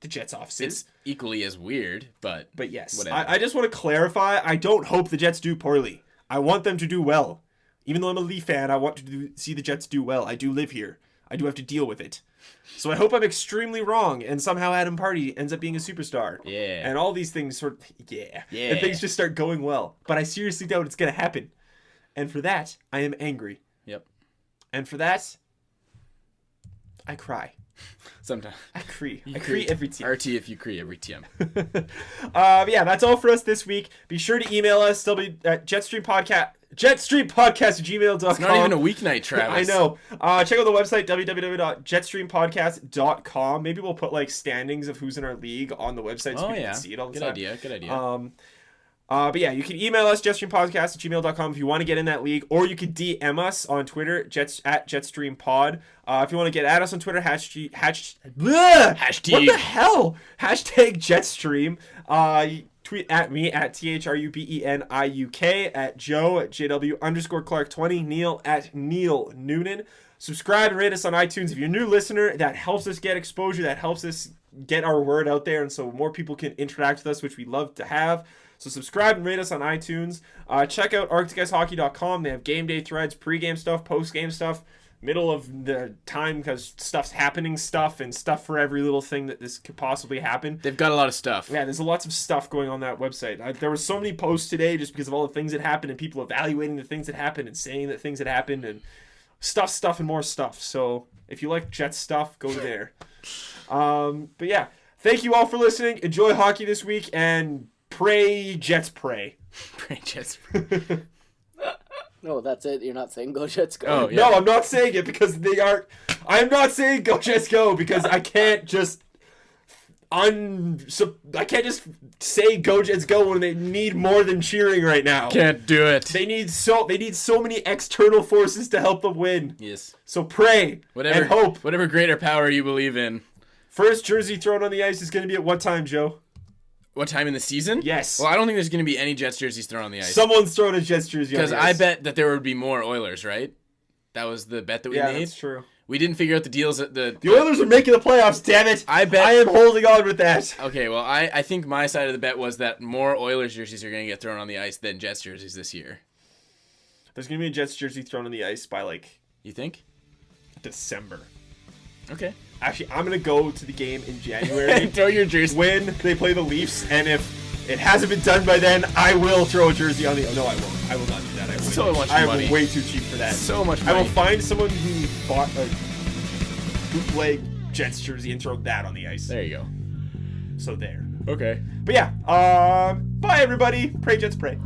Speaker 1: the Jets offices.
Speaker 2: equally as weird, but
Speaker 1: yes,
Speaker 2: whatever.
Speaker 1: I just want to clarify, I don't hope the Jets do poorly. I want them to do well. Even though I'm a Leaf fan, I want to see the Jets do well. I do live here. I do have to deal with it. So I hope I'm extremely wrong and somehow Adam Party ends up being a superstar.
Speaker 2: Yeah.
Speaker 1: And all these things
Speaker 2: Yeah.
Speaker 1: And things just start going well. But I seriously doubt it's going to happen. And for that, I am angry.
Speaker 2: Yep.
Speaker 1: And for that, I cry.
Speaker 2: Sometimes.
Speaker 1: I cry every team.
Speaker 2: RT if you cry every team.
Speaker 1: Yeah, that's all for us this week. Be sure to email us at jetstreampodcast@gmail.com.
Speaker 2: It's not even a weeknight, Travis.
Speaker 1: I know. Check out the website www.jetstreampodcast.com. Maybe we'll put like standings of who's in our league on the website so people can see it all the time.
Speaker 2: Good idea.
Speaker 1: But yeah, you can email us, jetstreampodcast@gmail.com if you want to get in that league, or you can DM us on Twitter, at JetStreamPod. If you want to get at us on Twitter, hashtag. What the hell? Hashtag JetStream. Tweet at me at THRUBENIUK, at Joe at JW_Clark20, Neil at Neil Noonan. Subscribe and rate us on iTunes. If you're a new listener, that helps us get exposure, that helps us get our word out there, and so more people can interact with us, which we love to have. So subscribe and rate us on iTunes. Check out ArcticIceHockey.com. They have game day threads, pregame stuff, postgame stuff, middle of the time because stuff's happening and stuff for every little thing that this could possibly happen.
Speaker 2: They've got a lot of stuff.
Speaker 1: Yeah, there's lots of stuff going on that website. There were so many posts today just because of all the things that happened and people evaluating the things that happened and saying that things that happened and stuff and more stuff. So if you like Jets stuff, go there. But yeah, thank you all for listening. Enjoy hockey this week and pray Jets pray.
Speaker 2: Pray Jets.
Speaker 3: No, that's it. You're not saying go Jets go.
Speaker 2: Oh, yeah.
Speaker 1: No, I'm not saying it because they are. I'm not saying go Jets go because I can't just I can't just say go Jets go when they need more than cheering right now.
Speaker 2: Can't do it.
Speaker 1: They need so many external forces to help them win.
Speaker 2: Yes.
Speaker 1: So pray and hope.
Speaker 2: Whatever greater power you believe in.
Speaker 1: First jersey thrown on the ice is going to be at what time, Joe?
Speaker 2: What time in the season?
Speaker 1: Yes.
Speaker 2: Well, I don't think there's going to be any Jets jerseys thrown on the ice.
Speaker 1: Someone's throwing a Jets jersey on the ice.
Speaker 2: Because I bet that there would be more Oilers, right? That was the bet that we made.
Speaker 1: Yeah, that's true.
Speaker 2: We didn't figure out the deals at
Speaker 1: The Oilers are making the playoffs, damn it.
Speaker 2: I bet.
Speaker 1: I am holding on with that.
Speaker 2: Okay, well, I think my side of the bet was that more Oilers jerseys are going to get thrown on the ice than Jets jerseys this year.
Speaker 1: There's going to be a Jets jersey thrown on the ice by,
Speaker 2: You think?
Speaker 1: December.
Speaker 2: Okay.
Speaker 1: Actually, I'm going to go to the game in January.
Speaker 2: Throw your jersey.
Speaker 1: When they play the Leafs, and if it hasn't been done by then, I will throw a jersey on the... No, I won't. I will not do that.
Speaker 2: So much
Speaker 1: I
Speaker 2: money.
Speaker 1: am way too cheap for that.
Speaker 2: So much
Speaker 1: I
Speaker 2: money.
Speaker 1: will find someone who bought a bootleg Jets jersey and throw that on the ice.
Speaker 2: There you go.
Speaker 1: So there.
Speaker 2: Okay.
Speaker 1: But yeah, bye everybody. Pray Jets pray.